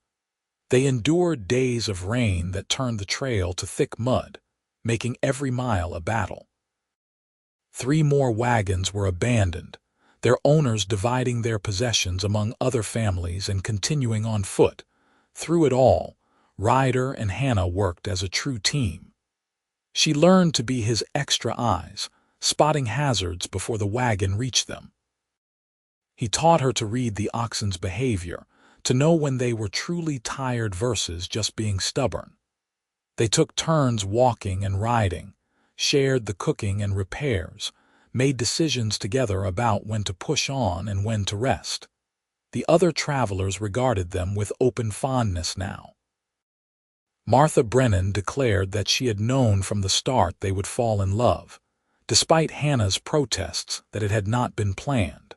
They endured days of rain that turned the trail to thick mud, making every mile a battle. 3 more wagons were abandoned, their owners dividing their possessions among other families and continuing on foot. Through it all, Ryder and Hannah worked as a true team. She learned to be his extra eyes, spotting hazards before the wagon reached them. He taught her to read the oxen's behavior, to know when they were truly tired versus just being stubborn. They took turns walking and riding, shared the cooking and repairs, made decisions together about when to push on and when to rest. The other travelers regarded them with open fondness now. Martha Brennan declared that she had known from the start they would fall in love, despite Hannah's protests that it had not been planned.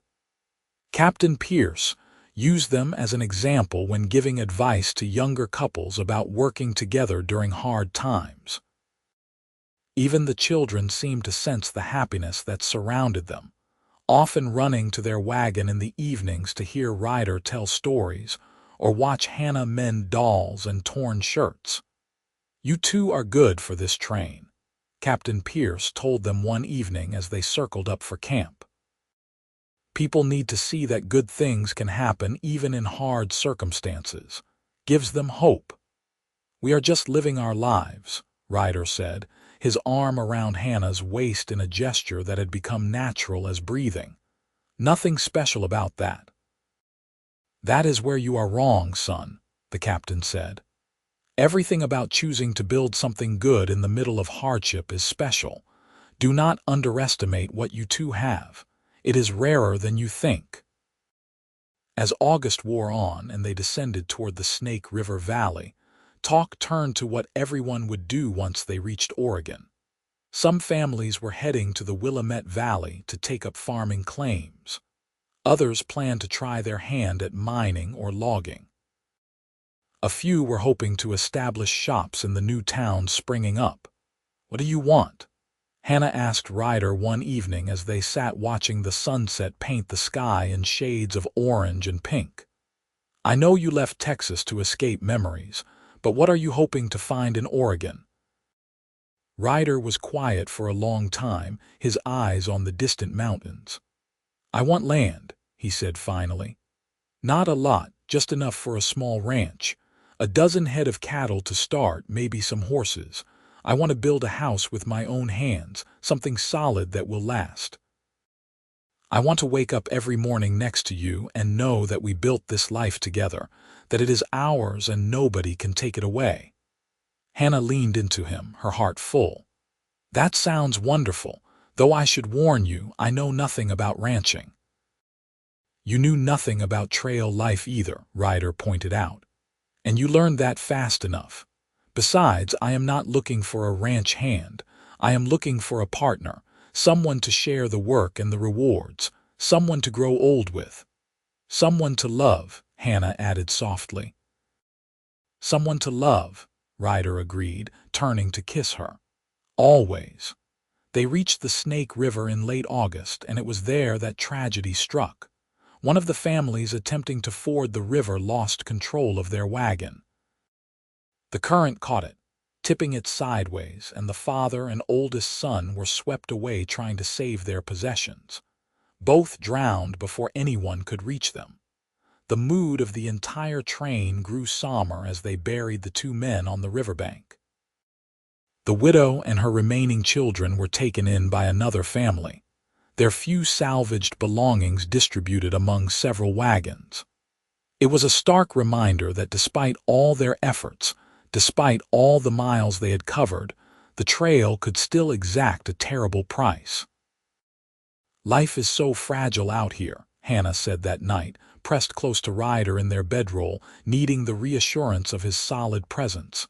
Captain Pierce used them as an example when giving advice to younger couples about working together during hard times. Even the children seemed to sense the happiness that surrounded them, often running to their wagon in the evenings to hear Ryder tell stories or watch Hannah mend dolls and torn shirts. "You two are good for this train," Captain Pierce told them one evening as they circled up for camp. "People need to see that good things can happen even in hard circumstances. Gives them hope." "We are just living our lives," Ryder said, his arm around Hannah's waist in a gesture that had become natural as breathing. "Nothing special about that." "That is where you are wrong, son," the captain said. "Everything about choosing to build something good in the middle of hardship is special. Do not underestimate what you two have. It is rarer than you think." As August wore on and they descended toward the Snake River Valley, talk turned to what everyone would do once they reached Oregon. Some families were heading to the Willamette Valley to take up farming claims. Others planned to try their hand at mining or logging. A few were hoping to establish shops in the new towns springing up. "What do you want?" Hannah asked Ryder one evening as they sat watching the sunset paint the sky in shades of orange and pink. "I know you left Texas to escape memories, but what are you hoping to find in Oregon?" Ryder was quiet for a long time, his eyes on the distant mountains. "I want land," he said finally. "Not a lot, just enough for a small ranch. A dozen head of cattle to start, maybe some horses. I want to build a house with my own hands, something solid that will last. I want to wake up every morning next to you and know that we built this life together, that it is ours and nobody can take it away." Hannah leaned into him, her heart full. "That sounds wonderful, though I should warn you, I know nothing about ranching." "You knew nothing about trail life either," Ryder pointed out. "And you learned that fast enough. Besides, I am not looking for a ranch hand. I am looking for a partner, someone to share the work and the rewards, someone to grow old with. Someone to love," Hannah added softly. "Someone to love," Ryder agreed, turning to kiss her. "Always." They reached the Snake River in late August, and it was there that tragedy struck. One of the families attempting to ford the river lost control of their wagon. The current caught it, tipping it sideways, and the father and oldest son were swept away trying to save their possessions. Both drowned before anyone could reach them. The mood of the entire train grew somber as they buried the two men on the riverbank. The widow and her remaining children were taken in by another family, their few salvaged belongings distributed among several wagons. It was a stark reminder that despite all their efforts, despite all the miles they had covered, the trail could still exact a terrible price. "Life is so fragile out here," Hannah said that night, pressed close to Ryder in their bedroll, needing the reassurance of his solid presence.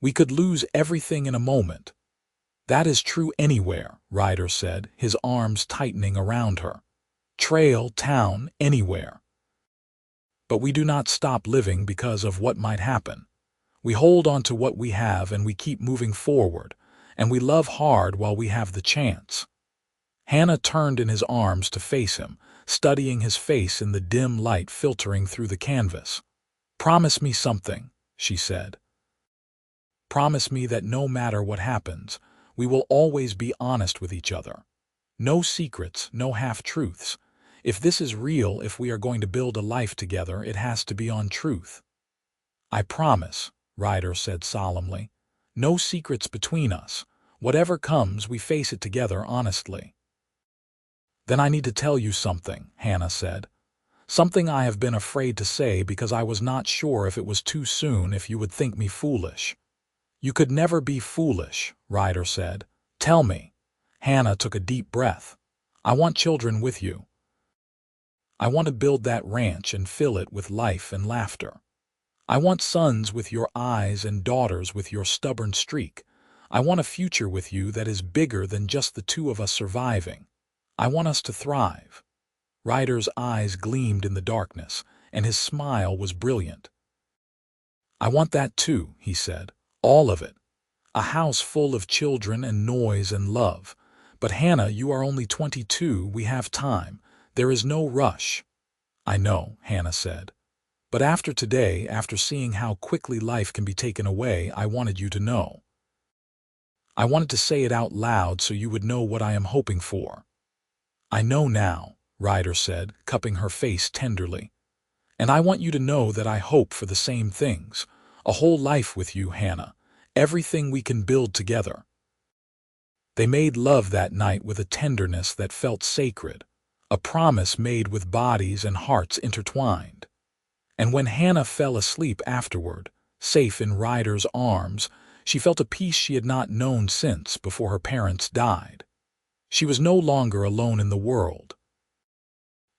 "We could lose everything in a moment." "That is true anywhere," Ryder said, his arms tightening around her. "Trail, town, anywhere. But we do not stop living because of what might happen. We hold on to what we have and we keep moving forward, and we love hard while we have the chance." Hannah turned in his arms to face him, studying his face in the dim light filtering through the canvas. "Promise me something," she said. "Promise me that no matter what happens, we will always be honest with each other. No secrets, no half-truths. If this is real, if we are going to build a life together, it has to be on truth." "I promise," Ryder said solemnly. "No secrets between us. Whatever comes, we face it together honestly." "Then I need to tell you something," Hannah said. "Something I have been afraid to say because I was not sure if it was too soon, if you would think me foolish." "You could never be foolish," Ryder said. "Tell me." Hannah took a deep breath. "I want children with you. I want to build that ranch and fill it with life and laughter. I want sons with your eyes and daughters with your stubborn streak. I want a future with you that is bigger than just the two of us surviving. I want us to thrive." Ryder's eyes gleamed in the darkness, and his smile was brilliant. "I want that too," he said. "All of it. A house full of children and noise and love. But Hannah, you are only 22, we have time. There is no rush." "I know," Hannah said. But after today, after seeing how quickly life can be taken away, I wanted you to know. I wanted to say it out loud so you would know what I am hoping for." "I know now," Ryder said, cupping her face tenderly. "And I want you to know that I hope for the same things. A whole life with you, Hannah. Everything we can build together." They made love that night with a tenderness that felt sacred, a promise made with bodies and hearts intertwined. And when Hannah fell asleep afterward, safe in Ryder's arms, she felt a peace she had not known since before her parents died. She was no longer alone in the world.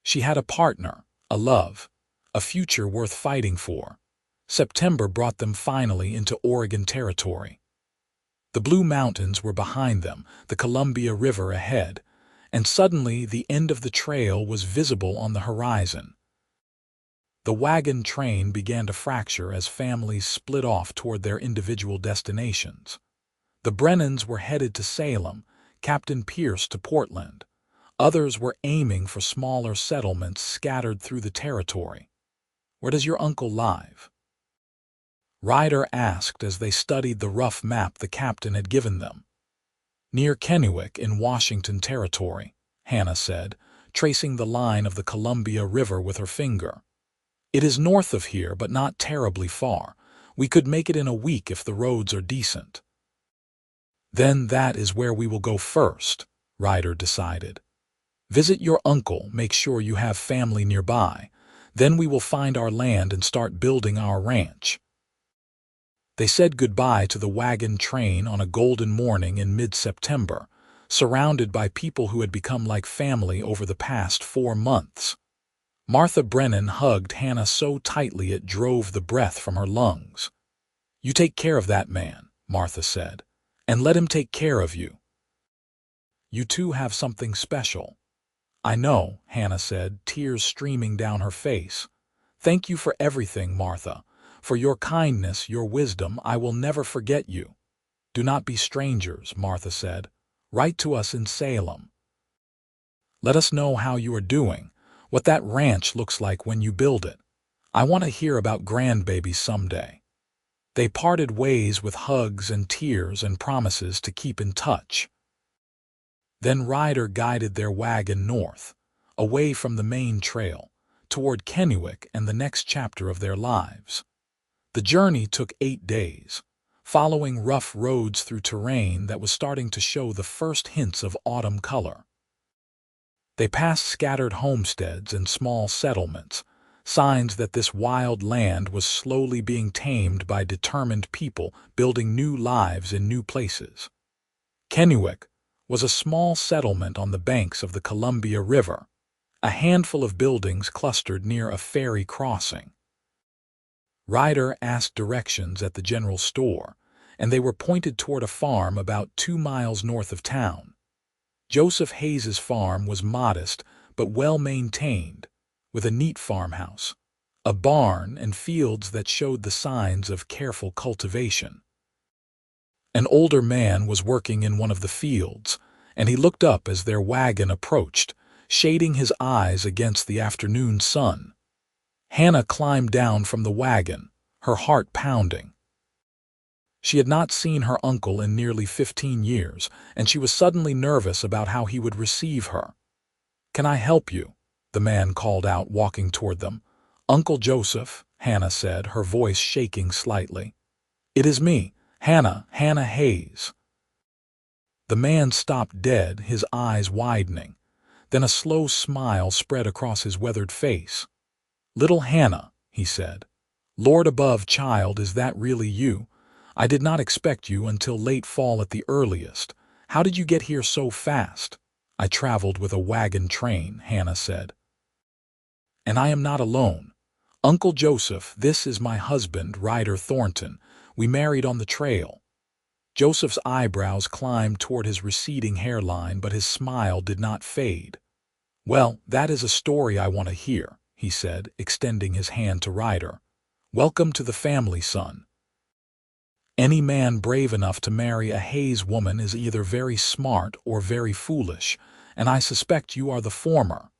She had a partner, a love, a future worth fighting for. September brought them finally into Oregon territory. The Blue Mountains were behind them, the Columbia River ahead, and suddenly the end of the trail was visible on the horizon. The wagon train began to fracture as families split off toward their individual destinations. The Brennans were headed to Salem, Captain Pierce to Portland. Others were aiming for smaller settlements scattered through the territory. "Where does your uncle live?" Ryder asked as they studied the rough map the captain had given them. "Near Kennewick in Washington Territory," Hannah said, tracing the line of the Columbia River with her finger. "It is north of here, but not terribly far. We could make it in a week if the roads are decent." "Then that is where we will go first," Ryder decided. "Visit your uncle, make sure you have family nearby. Then we will find our land and start building our ranch." They said goodbye to the wagon train on a golden morning in mid-September, surrounded by people who had become like family over the past 4 months. Martha Brennan hugged Hannah so tightly it drove the breath from her lungs. "You take care of that man," Martha said, "and let him take care of you. You two have something special." "I know," Hannah said, tears streaming down her face. "Thank you for everything, Martha. For your kindness, your wisdom, I will never forget you." "Do not be strangers," Martha said. "Write to us in Salem. Let us know how you are doing, what that ranch looks like when you build it. I want to hear about grandbabies someday." They parted ways with hugs and tears and promises to keep in touch. Then Ryder guided their wagon north, away from the main trail, toward Kennewick and the next chapter of their lives. The journey took 8 days, following rough roads through terrain that was starting to show the first hints of autumn color. They passed scattered homesteads and small settlements, signs that this wild land was slowly being tamed by determined people building new lives in new places. Kennewick was a small settlement on the banks of the Columbia River, a handful of buildings clustered near a ferry crossing. Ryder asked directions at the general store, and they were pointed toward a farm about 2 miles north of town. Joseph Hayes's farm was modest but well-maintained, with a neat farmhouse, a barn, and fields that showed the signs of careful cultivation. An older man was working in one of the fields, and he looked up as their wagon approached, shading his eyes against the afternoon sun. Hannah climbed down from the wagon, her heart pounding. She had not seen her uncle in nearly 15 years, and she was suddenly nervous about how he would receive her. "Can I help you?" the man called out, walking toward them. "Uncle Joseph," Hannah said, her voice shaking slightly. "It is me, Hannah Hayes." The man stopped dead, his eyes widening. Then a slow smile spread across his weathered face. "Little Hannah," he said. "Lord above, child, is that really you? I did not expect you until late fall at the earliest. How did you get here so fast?" "I traveled with a wagon train," Hannah said. "And I am not alone. Uncle Joseph, this is my husband, Ryder Thornton. We married on the trail." Joseph's eyebrows climbed toward his receding hairline, but his smile did not fade. "Well, that is a story I want to hear," he said, extending his hand to Ryder. "Welcome to the family, son. Any man brave enough to marry a Hayes woman is either very smart or very foolish, and I suspect you are the former."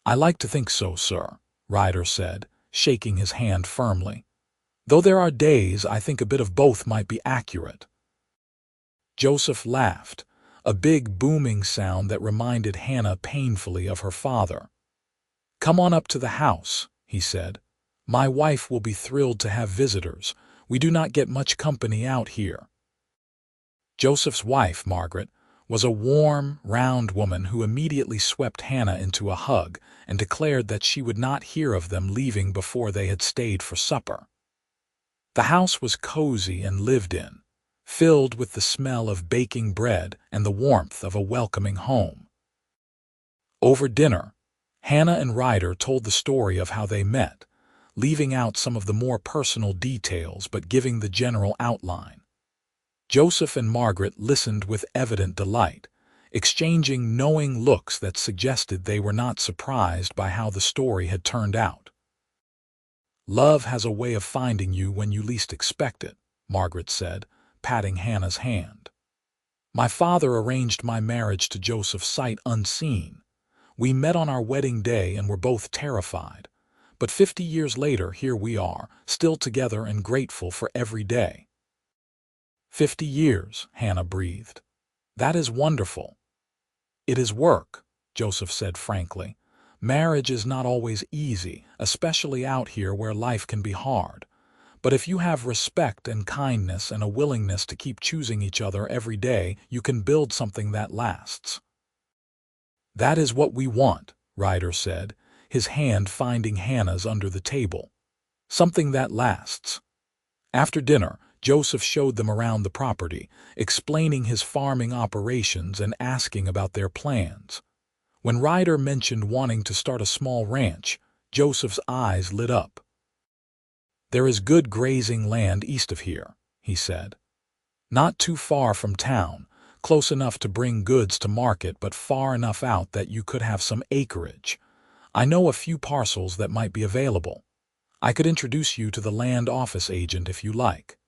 "I like to think so, sir," Ryder said, shaking his hand firmly. "Though there are days I think a bit of both might be accurate." Joseph laughed, a big booming sound that reminded Hannah painfully of her father. "Come on up to the house," he said. "My wife will be thrilled to have visitors. We do not get much company out here." Joseph's wife, Margaret, was a warm, round woman who immediately swept Hannah into a hug and declared that she would not hear of them leaving before they had stayed for supper. The house was cozy and lived in, filled with the smell of baking bread and the warmth of a welcoming home. Over dinner, Hannah and Ryder told the story of how they met, leaving out some of the more personal details but giving the general outline. Joseph and Margaret listened with evident delight, exchanging knowing looks that suggested they were not surprised by how the story had turned out. "Love has a way of finding you when you least expect it," Margaret said, patting Hannah's hand. "My father arranged my marriage to Joseph sight unseen. We met on our wedding day and were both terrified. But 50 years later, here we are, still together and grateful for every day." 50 years, Hannah breathed. "That is wonderful." "It is work," Joseph said frankly. "Marriage is not always easy, especially out here where life can be hard. But if you have respect and kindness and a willingness to keep choosing each other every day, you can build something that lasts." "That is what we want," Ryder said, his hand finding Hannah's under the table. "Something that lasts." After dinner, Joseph showed them around the property, explaining his farming operations and asking about their plans. When Ryder mentioned wanting to start a small ranch, Joseph's eyes lit up. "There is good grazing land east of here," he said. "Not too far from town, close enough to bring goods to market but far enough out that you could have some acreage. I know a few parcels that might be available. I could introduce you to the land office agent if you like."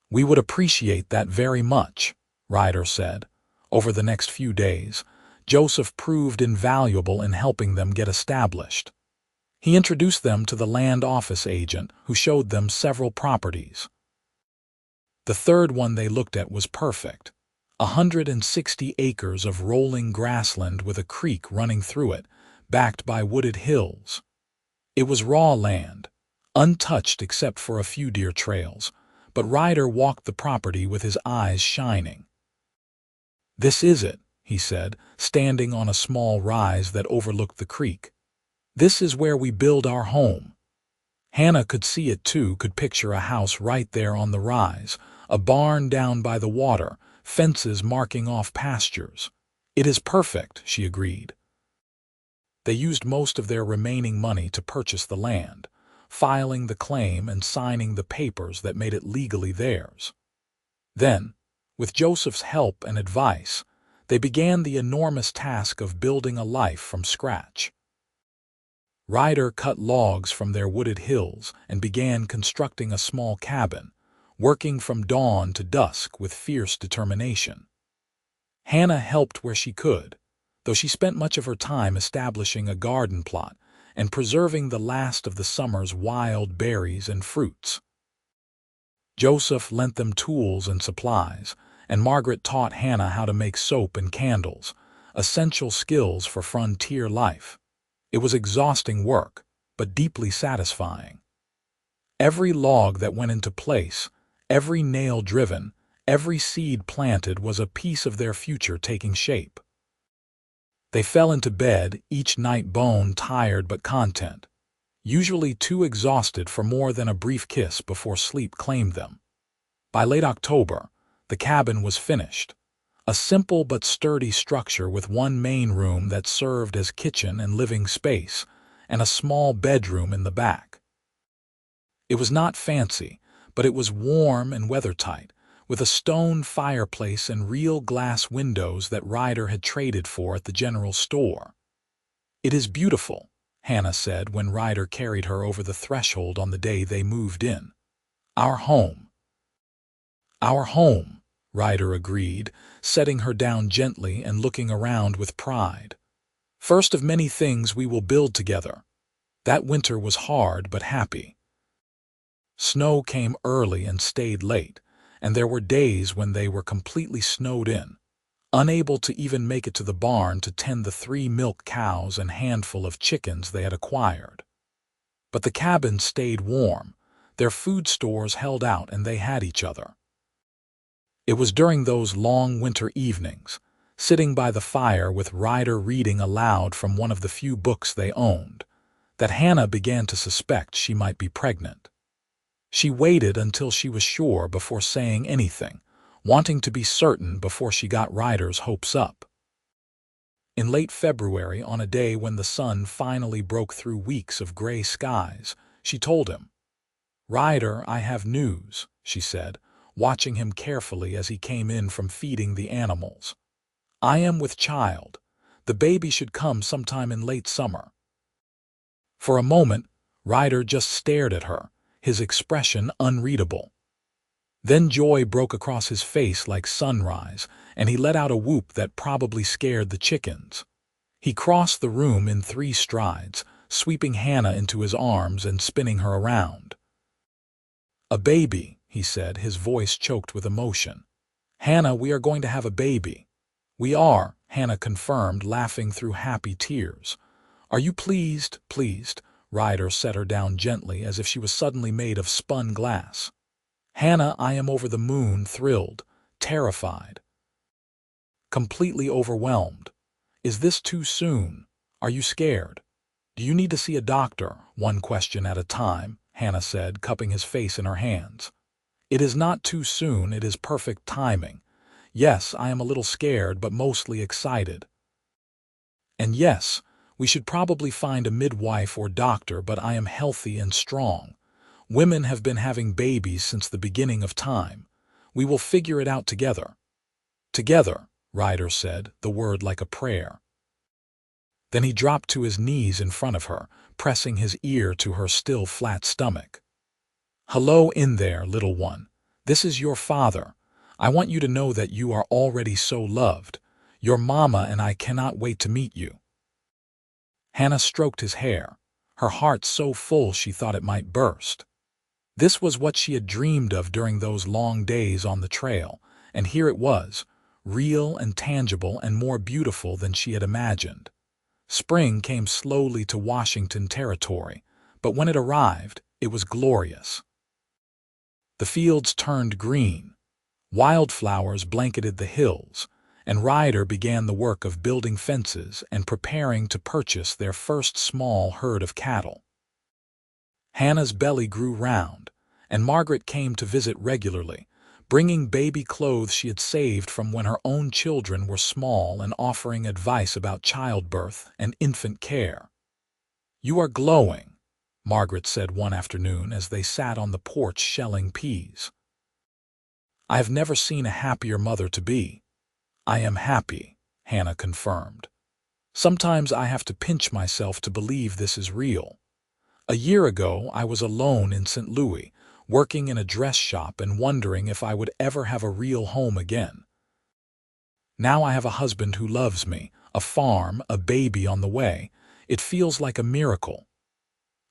"We would appreciate that very much," Ryder said. Over the next few days, Joseph proved invaluable in helping them get established. He introduced them to the land office agent, who showed them several properties. The third one they looked at was perfect. 160 acres of rolling grassland with a creek running through it, backed by wooded hills. It was raw land, untouched except for a few deer trails, but Ryder walked the property with his eyes shining. "This is it," he said, standing on a small rise that overlooked the creek. "This is where we build our home." Hannah could see it too, could picture a house right there on the rise, a barn down by the water, fences marking off pastures. "It is perfect," she agreed. They used most of their remaining money to purchase the land, filing the claim and signing the papers that made it legally theirs. Then, with Joseph's help and advice, they began the enormous task of building a life from scratch. Ryder cut logs from their wooded hills and began constructing a small cabin, working from dawn to dusk with fierce determination. Hannah helped where she could, though she spent much of her time establishing a garden plot and preserving the last of the summer's wild berries and fruits. Joseph lent them tools and supplies, and Margaret taught Hannah how to make soap and candles, essential skills for frontier life. It was exhausting work, but deeply satisfying. Every log that went into place, every nail driven, every seed planted was a piece of their future taking shape. They fell into bed, each night bone tired but content, usually too exhausted for more than a brief kiss before sleep claimed them. By late October, the cabin was finished, a simple but sturdy structure with one main room that served as kitchen and living space, and a small bedroom in the back. It was not fancy, but it was warm and weathertight, with a stone fireplace and real glass windows that Ryder had traded for at the general store. "It is beautiful," Hannah said when Ryder carried her over the threshold on the day they moved in. "Our home." "Our home," Ryder agreed, setting her down gently and looking around with pride. "First of many things we will build together." That winter was hard but happy. Snow came early and stayed late, and there were days when they were completely snowed in, unable to even make it to the barn to tend the 3 milk cows and handful of chickens they had acquired. But the cabin stayed warm, their food stores held out, and they had each other. It was during those long winter evenings, sitting by the fire with Ryder reading aloud from one of the few books they owned, that Hannah began to suspect she might be pregnant. She waited until she was sure before saying anything, wanting to be certain before she got Ryder's hopes up. In late February, on a day when the sun finally broke through weeks of gray skies, she told him. "Ryder, I have news," she said, watching him carefully as he came in from feeding the animals. "I am with child. The baby should come sometime in late summer." For a moment, Ryder just stared at her, his expression unreadable. Then joy broke across his face like sunrise, and he let out a whoop that probably scared the chickens. He crossed the room in 3 strides, sweeping Hannah into his arms and spinning her around. "A baby," he said, his voice choked with emotion. "Hannah, we are going to have a baby." "We are," Hannah confirmed, laughing through happy tears. "Are you pleased?" "Pleased." Ryder set her down gently as if she was suddenly made of spun glass. "Hannah, I am over the moon, thrilled, terrified, completely overwhelmed. Is this too soon? Are you scared? Do you need to see a doctor?" "One question at a time," Hannah said, cupping his face in her hands. "It is not too soon, it is perfect timing. Yes, I am a little scared, but mostly excited. And yes, we should probably find a midwife or doctor, but I am healthy and strong. Women have been having babies since the beginning of time. We will figure it out together." "Together," Ryder said, the word like a prayer. Then he dropped to his knees in front of her, pressing his ear to her still flat stomach. "Hello in there, little one. This is your father. I want you to know that you are already so loved. Your mama and I cannot wait to meet you." Hannah stroked his hair, her heart so full she thought it might burst. This was what she had dreamed of during those long days on the trail, and here it was, real and tangible and more beautiful than she had imagined. Spring came slowly to Washington Territory, but when it arrived, it was glorious. The fields turned green, wildflowers blanketed the hills, and Ryder began the work of building fences and preparing to purchase their first small herd of cattle. Hannah's belly grew round, and Margaret came to visit regularly, bringing baby clothes she had saved from when her own children were small and offering advice about childbirth and infant care. "You are glowing," Margaret said one afternoon as they sat on the porch shelling peas. "I have never seen a happier mother to be." "I am happy," Hannah confirmed. "Sometimes I have to pinch myself to believe this is real. A year ago, I was alone in St. Louis, working in a dress shop and wondering if I would ever have a real home again. Now I have a husband who loves me, a farm, a baby on the way. It feels like a miracle."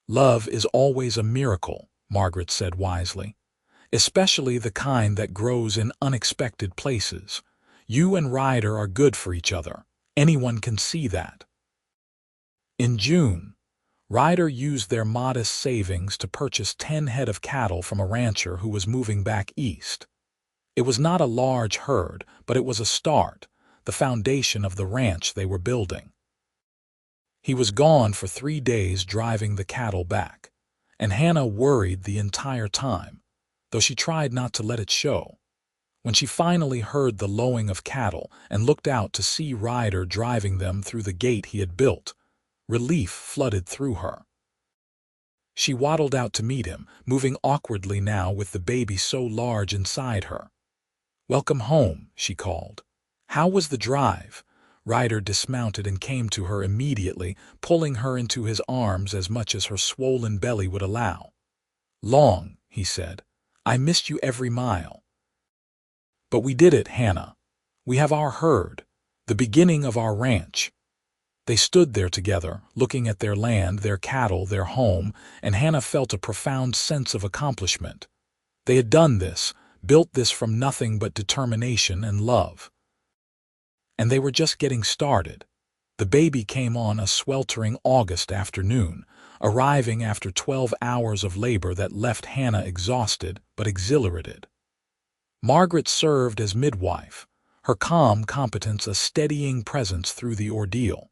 "Love is always a miracle," Margaret said wisely, "especially the kind that grows in unexpected places. You and Ryder are good for each other. Anyone can see that." In June, Ryder used their modest savings to purchase 10 head of cattle from a rancher who was moving back east. It was not a large herd, but it was a start, the foundation of the ranch they were building. He was gone for 3 days driving the cattle back, and Hannah worried the entire time, though she tried not to let it show. When she finally heard the lowing of cattle and looked out to see Ryder driving them through the gate he had built, relief flooded through her. She waddled out to meet him, moving awkwardly now with the baby so large inside her. "Welcome home," she called. "How was the drive?" Ryder dismounted and came to her immediately, pulling her into his arms as much as her swollen belly would allow. "Long," he said. "I missed you every mile." "But we did it, Hannah. We have our herd, the beginning of our ranch." They stood there together, looking at their land, their cattle, their home, and Hannah felt a profound sense of accomplishment. They had done this, built this from nothing but determination and love. And they were just getting started. The baby came on a sweltering August afternoon, arriving after 12 hours of labor that left Hannah exhausted but exhilarated. Margaret served as midwife, her calm competence a steadying presence through the ordeal.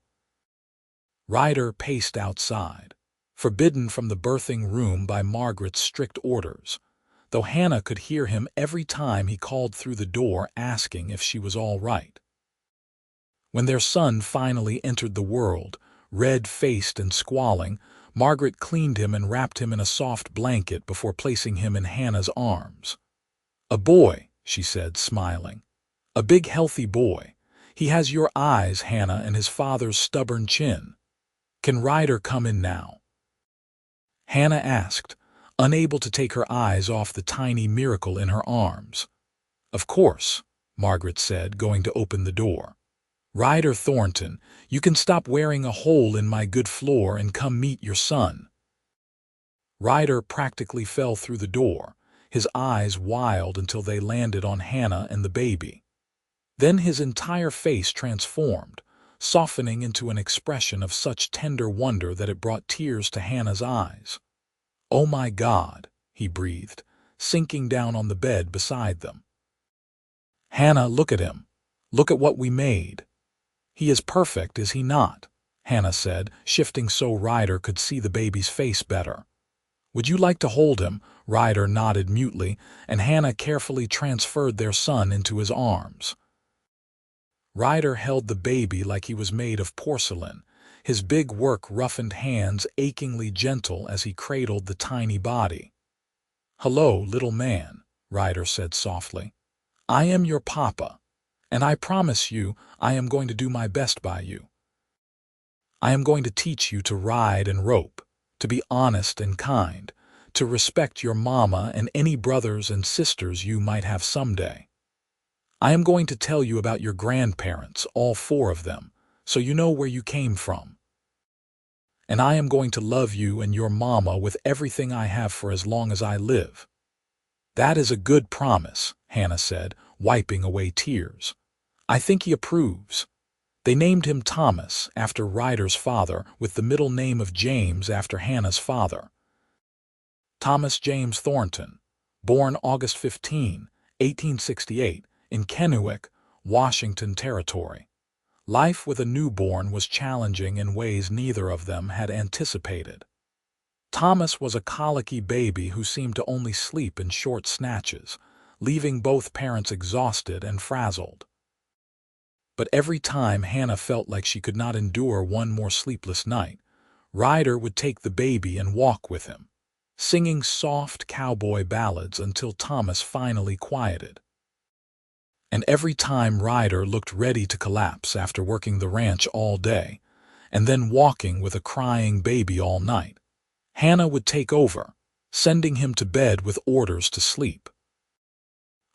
Ryder paced outside, forbidden from the birthing room by Margaret's strict orders, though Hannah could hear him every time he called through the door asking if she was all right. When their son finally entered the world, red-faced and squalling, Margaret cleaned him and wrapped him in a soft blanket before placing him in Hannah's arms. "A boy," she said, smiling. "A big, healthy boy. He has your eyes, Hannah, and his father's stubborn chin. Can Ryder come in now?" Hannah asked, unable to take her eyes off the tiny miracle in her arms. "Of course," Margaret said, going to open the door. "Ryder Thornton, you can stop wearing a hole in my good floor and come meet your son." Ryder practically fell through the door, his eyes wild until they landed on Hannah and the baby. Then his entire face transformed, softening into an expression of such tender wonder that it brought tears to Hannah's eyes. "Oh my God," he breathed, sinking down on the bed beside them. "Hannah, look at him. Look at what we made." "He is perfect, is he not?" Hannah said, shifting so Ryder could see the baby's face better. "Would you like to hold him?" Ryder nodded mutely, and Hannah carefully transferred their son into his arms. Ryder held the baby like he was made of porcelain, his big work-roughened hands achingly gentle as he cradled the tiny body. "Hello, little man," Ryder said softly. "I am your papa, and I promise you I am going to do my best by you. I am going to teach you to ride and rope, to be honest and kind, to respect your mama and any brothers and sisters you might have someday. I am going to tell you about your grandparents, all 4 of them, so you know where you came from. And I am going to love you and your mama with everything I have for as long as I live." "That is a good promise," Hannah said, wiping away tears. "I think he approves." They named him Thomas, after Ryder's father, with the middle name of James after Hannah's father. Thomas James Thornton, born August 15, 1868, in Kennewick, Washington Territory. Life with a newborn was challenging in ways neither of them had anticipated. Thomas was a colicky baby who seemed to only sleep in short snatches, leaving both parents exhausted and frazzled. But every time Hannah felt like she could not endure one more sleepless night, Ryder would take the baby and walk with him, singing soft cowboy ballads until Thomas finally quieted. And every time Ryder looked ready to collapse after working the ranch all day, and then walking with a crying baby all night, Hannah would take over, sending him to bed with orders to sleep.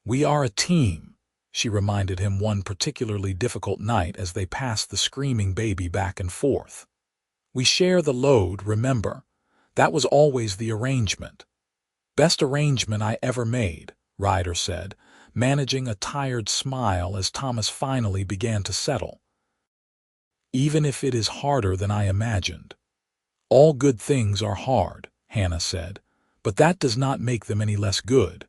"We are a team," she reminded him one particularly difficult night as they passed the screaming baby back and forth. "We share the load, remember. That was always the arrangement." "Best arrangement I ever made," Ryder said, managing a tired smile as Thomas finally began to settle. "Even if it is harder than I imagined." "All good things are hard," Hannah said, "but that does not make them any less good."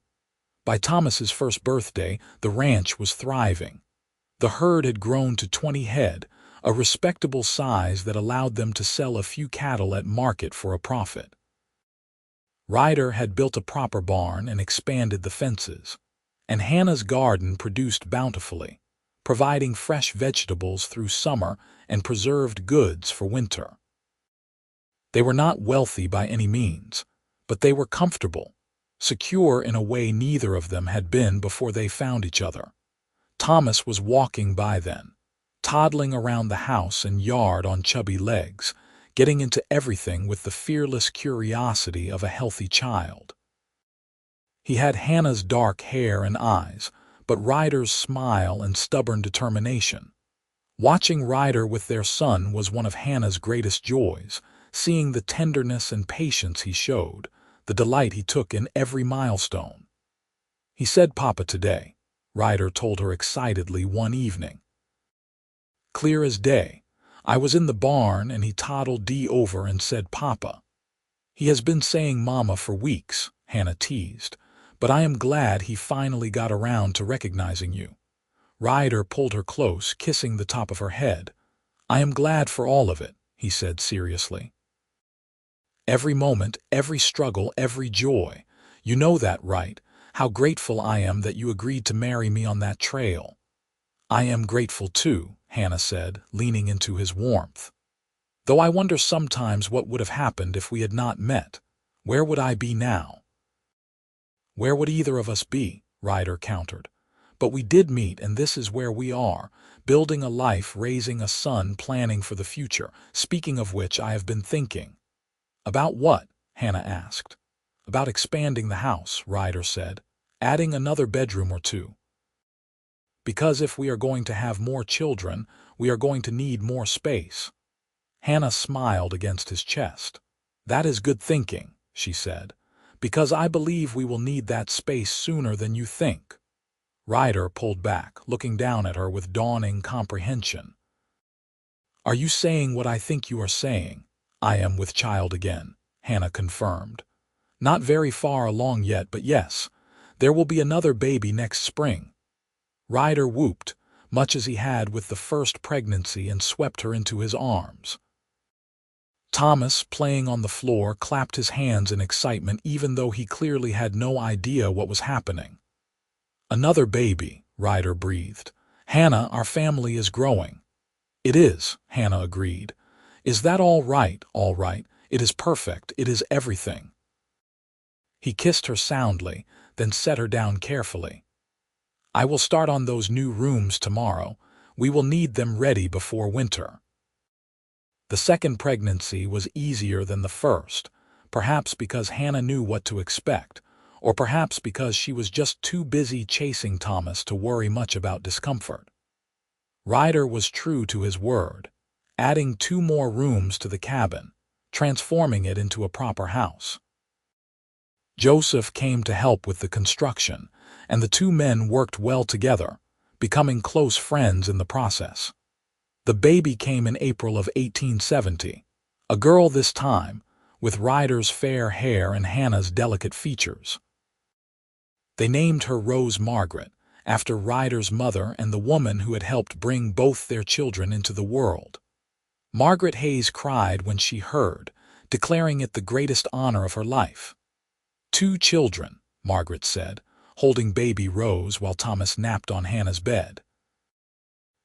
By Thomas's first birthday, the ranch was thriving. The herd had grown to 20 head, a respectable size that allowed them to sell a few cattle at market for a profit. Ryder had built a proper barn and expanded the fences, and Hannah's garden produced bountifully, providing fresh vegetables through summer and preserved goods for winter. They were not wealthy by any means, but they were comfortable, secure in a way neither of them had been before they found each other. Thomas was walking by then, toddling around the house and yard on chubby legs, getting into everything with the fearless curiosity of a healthy child. He had Hannah's dark hair and eyes, but Ryder's smile and stubborn determination. Watching Ryder with their son was one of Hannah's greatest joys, seeing the tenderness and patience he showed, the delight he took in every milestone. "He said Papa today," Ryder told her excitedly one evening. "Clear as day. I was in the barn and he toddled Dee over and said Papa. He has been saying Mama for weeks," Hannah teased, "but I am glad he finally got around to recognizing you." Ryder pulled her close, kissing the top of her head. "I am glad for all of it," he said seriously. "Every moment, every struggle, every joy. You know that, right? How grateful I am that you agreed to marry me on that trail." "I am grateful too," Hannah said, leaning into his warmth. "Though I wonder sometimes what would have happened if we had not met. Where would I be now?" "Where would either of us be?" Ryder countered. "But we did meet, and this is where we are, building a life, raising a son, planning for the future. Speaking of which, I have been thinking." "About what?" Hannah asked. "About expanding the house," Ryder said, "adding another bedroom or two. Because if we are going to have more children, we are going to need more space." Hannah smiled against his chest. "That is good thinking," she said, "because I believe we will need that space sooner than you think." Ryder pulled back, looking down at her with dawning comprehension. "Are you saying what I think you are saying? I am with child again," Hannah confirmed. "Not very far along yet, but yes, there will be another baby next spring." Ryder whooped, much as he had with the first pregnancy, and swept her into his arms. Thomas, playing on the floor, clapped his hands in excitement even though he clearly had no idea what was happening. "Another baby," Ryder breathed. "Hannah, our family is growing." "It is," Hannah agreed. "Is that all right?" "All right. It is perfect. It is everything." He kissed her soundly, then set her down carefully. "I will start on those new rooms tomorrow. We will need them ready before winter." The second pregnancy was easier than the first, perhaps because Hannah knew what to expect, or perhaps because she was just too busy chasing Thomas to worry much about discomfort. Ryder was true to his word, adding 2 more rooms to the cabin, transforming it into a proper house. Joseph came to help with the construction, and the 2 men worked well together, becoming close friends in the process. The baby came in April of 1870, a girl this time, with Ryder's fair hair and Hannah's delicate features. They named her Rose Margaret, after Ryder's mother and the woman who had helped bring both their children into the world. Margaret Hayes cried when she heard, declaring it the greatest honor of her life. "2 children," Margaret said, holding baby Rose while Thomas napped on Hannah's bed.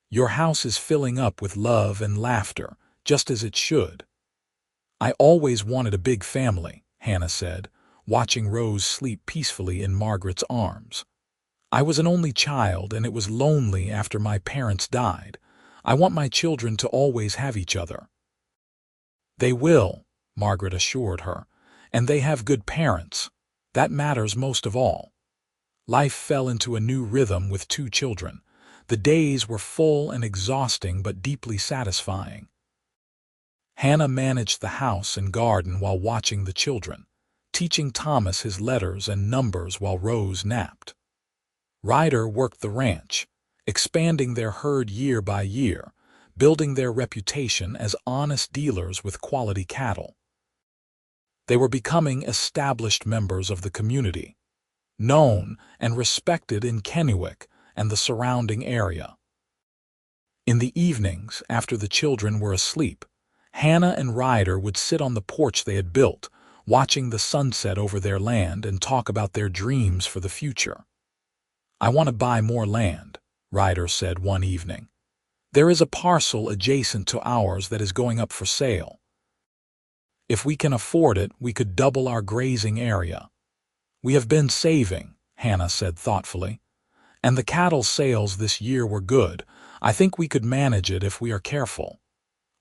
"Your house is filling up with love and laughter, just as it should." "I always wanted a big family," Hannah said, watching Rose sleep peacefully in Margaret's arms. "I was an only child, and it was lonely after my parents died. I want my children to always have each other." "They will," Margaret assured her, "and they have good parents. That matters most of all." Life fell into a new rhythm with 2 children. The days were full and exhausting but deeply satisfying. Hannah managed the house and garden while watching the children, teaching Thomas his letters and numbers while Rose napped. Ryder worked the ranch, expanding their herd year by year, building their reputation as honest dealers with quality cattle. They were becoming established members of the community, known and respected in Kennewick and the surrounding area. In the evenings, after the children were asleep, Hannah and Ryder would sit on the porch they had built, watching the sunset over their land and talk about their dreams for the future. "I want to buy more land," Ryder said one evening. "There is a parcel adjacent to ours that is going up for sale. If we can afford it, we could double our grazing area." "We have been saving," Hannah said thoughtfully, "and the cattle sales this year were good. I think we could manage it if we are careful."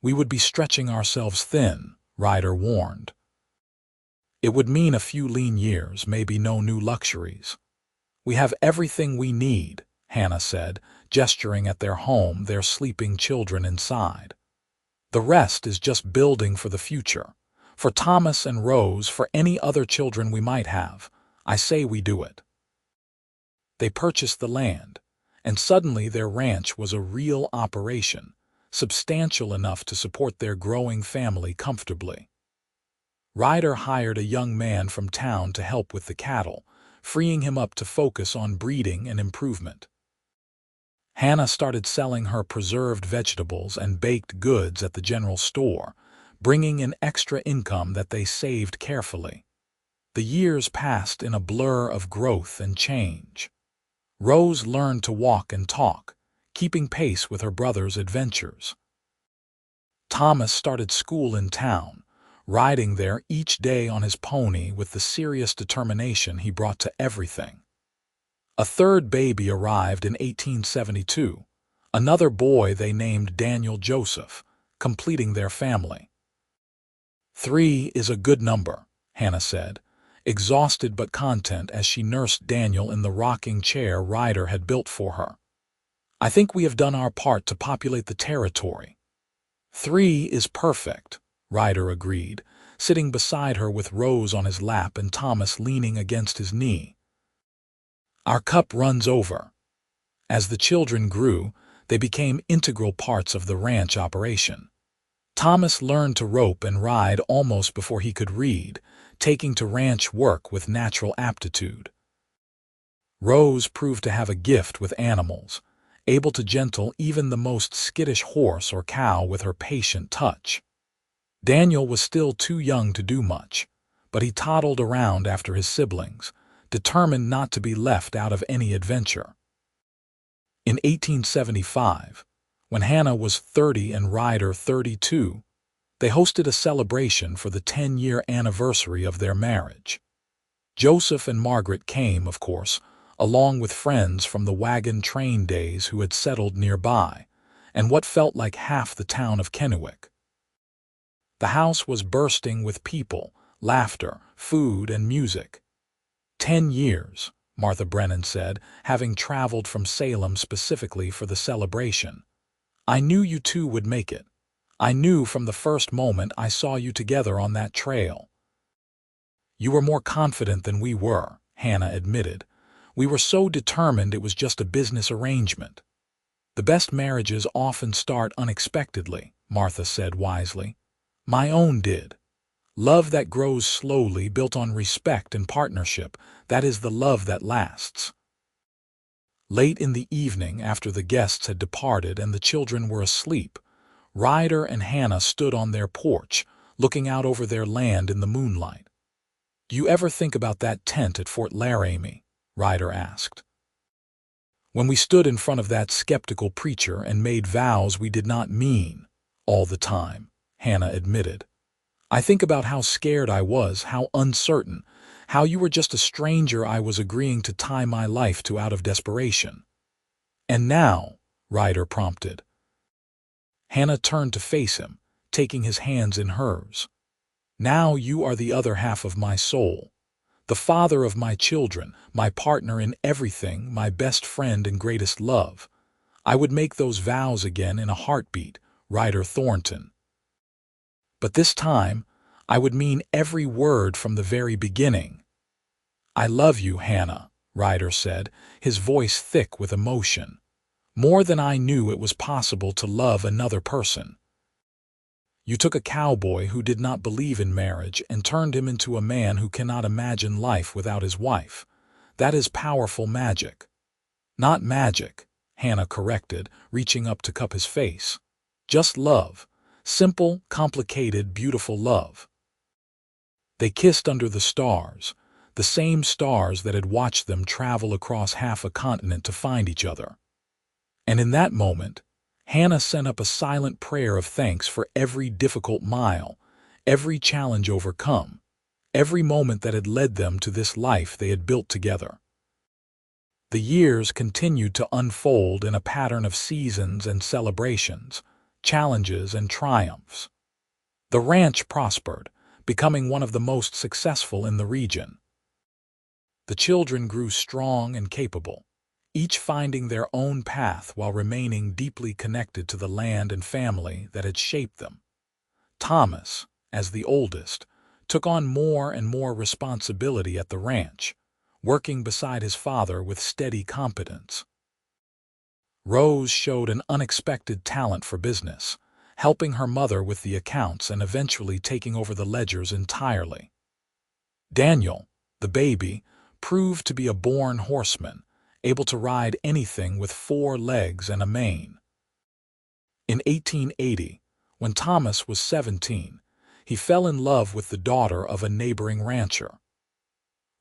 "We would be stretching ourselves thin," Ryder warned. "It would mean a few lean years, maybe no new luxuries." "We have everything we need," Hannah said, gesturing at their home, their sleeping children inside. The rest is just building for the future. For Thomas and Rose, for any other children we might have, I say we do it. They purchased the land, and suddenly their ranch was a real operation, substantial enough to support their growing family comfortably. Ryder hired a young man from town to help with the cattle, freeing him up to focus on breeding and improvement. Hannah started selling her preserved vegetables and baked goods at the general store, bringing in extra income that they saved carefully. The years passed in a blur of growth and change. Rose learned to walk and talk, keeping pace with her brother's adventures. Thomas started school in town, riding there each day on his pony with the serious determination he brought to everything. A third baby arrived in 1872, another boy they named Daniel Joseph, completing their family. 3 is a good number, Hannah said, exhausted but content as she nursed Daniel in the rocking chair Ryder had built for her. I think we have done our part to populate the territory. 3 is perfect, Ryder agreed, sitting beside her with Rose on his lap and Thomas leaning against his knee. Our cup runs over. As the children grew, they became integral parts of the ranch operation. Thomas learned to rope and ride almost before he could read, taking to ranch work with natural aptitude. Rose proved to have a gift with animals, able to gentle even the most skittish horse or cow with her patient touch. Daniel was still too young to do much, but he toddled around after his siblings, determined not to be left out of any adventure. In 1875, when Hannah was 30 and Ryder 32, they hosted a celebration for the 10-year anniversary of their marriage. Joseph and Margaret came, of course, along with friends from the Wagon train days who had settled nearby, and what felt like half the town of Kennewick. The house was bursting with people, laughter, food, and music. 10 years, Martha Brennan said, having traveled from Salem specifically for the celebration. I knew you two would make it. I knew from the first moment I saw you together on that trail. You were more confident than we were, Hannah admitted. We were so determined it was just a business arrangement. The best marriages often start unexpectedly, Martha said wisely. My own did. Love that grows slowly, built on respect and partnership, that is the love that lasts. Late in the evening, after the guests had departed and the children were asleep, Ryder and Hannah stood on their porch, looking out over their land in the moonlight. Do you ever think about that tent at Fort Laramie? Ryder asked. When we stood in front of that skeptical preacher and made vows we did not mean all the time, Hannah admitted. I think about how scared I was, how uncertain, how you were just a stranger I was agreeing to tie my life to out of desperation. And now, Ryder prompted. Hannah turned to face him, taking his hands in hers. Now you are the other half of my soul, the father of my children, my partner in everything, my best friend and greatest love. I would make those vows again in a heartbeat, Ryder Thornton. But this time, I would mean every word from the very beginning. I love you, Hannah, Ryder said, his voice thick with emotion. More than I knew it was possible to love another person. You took a cowboy who did not believe in marriage and turned him into a man who cannot imagine life without his wife. That is powerful magic. Not magic, Hannah corrected, reaching up to cup his face. Just love. Simple, complicated, beautiful love. They kissed under the stars, the same stars that had watched them travel across half a continent to find each other. And in that moment, Hannah sent up a silent prayer of thanks for every difficult mile, every challenge overcome, every moment that had led them to this life they had built together. The years continued to unfold in a pattern of seasons and celebrations, challenges and triumphs. The ranch prospered, becoming one of the most successful in the region. The children grew strong and capable, each finding their own path while remaining deeply connected to the land and family that had shaped them. Thomas, as the oldest, took on more and more responsibility at the ranch, working beside his father with steady competence. Rose showed an unexpected talent for business, helping her mother with the accounts and eventually taking over the ledgers entirely. Daniel, the baby, proved to be a born horseman, able to ride anything with 4 legs and a mane. In 1880, when Thomas was 17, he fell in love with the daughter of a neighboring rancher.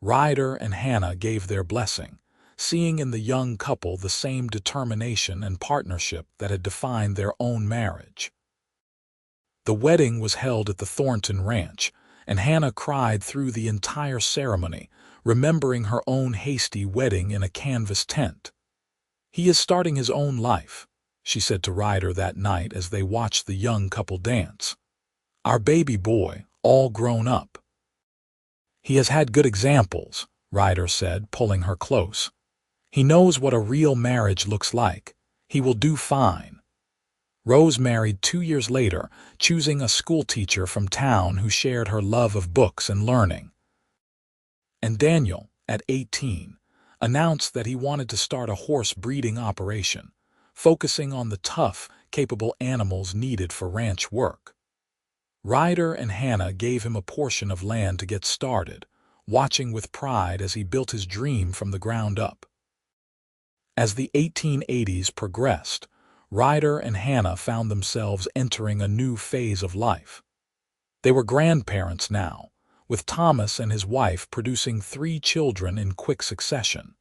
Ryder and Hannah gave their blessing, seeing in the young couple the same determination and partnership that had defined their own marriage. The wedding was held at the Thornton Ranch, and Hannah cried through the entire ceremony, remembering her own hasty wedding in a canvas tent. "He is starting his own life," she said to Ryder that night as they watched the young couple dance. "Our baby boy, all grown up." "He has had good examples," Ryder said, pulling her close. "He knows what a real marriage looks like. He will do fine." Rose married 2 years later, choosing a schoolteacher from town who shared her love of books and learning. And Daniel, at 18, announced that he wanted to start a horse breeding operation, focusing on the tough, capable animals needed for ranch work. Ryder and Hannah gave him a portion of land to get started, watching with pride as he built his dream from the ground up. As the 1880s progressed, Ryder and Hannah found themselves entering a new phase of life. They were grandparents now, with Thomas and his wife producing 3 children in quick succession.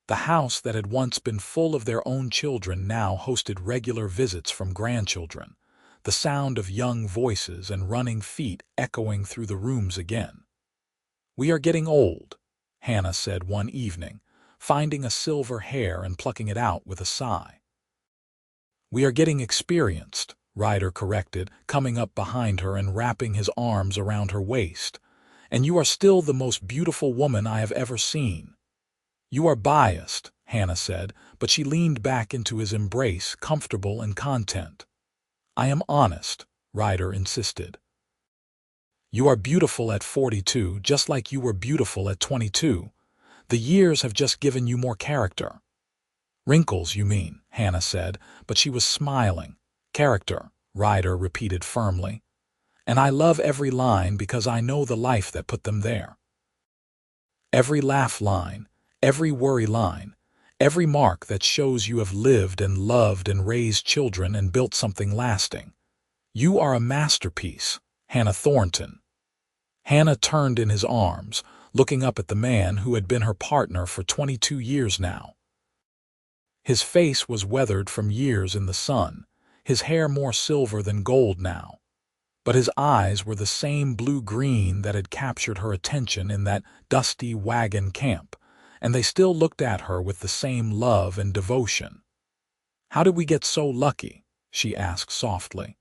The house that had once been full of their own children now hosted regular visits from grandchildren, the sound of young voices and running feet echoing through the rooms again. "We are getting old," Hannah said one evening, finding a silver hair and plucking it out with a sigh. "We are getting experienced," Ryder corrected, coming up behind her and wrapping his arms around her waist. "And you are still the most beautiful woman I have ever seen." "You are biased," Hannah said, but she leaned back into his embrace, comfortable and content. "I am honest," Ryder insisted. "You are beautiful at 42, just like you were beautiful at 22. The years have just given you more character." "Wrinkles, you mean," Hannah said, but she was smiling. "Character," Ryder repeated firmly. "And I love every line because I know the life that put them there. Every laugh line, every worry line, every mark that shows you have lived and loved and raised children and built something lasting. You are a masterpiece, Hannah Thornton." Hannah turned in his arms, looking up at the man who had been her partner for 22 years now. His face was weathered from years in the sun, his hair more silver than gold now. But his eyes were the same blue-green that had captured her attention in that dusty Wagon camp, and they still looked at her with the same love and devotion. "How did we get so lucky?" she asked softly.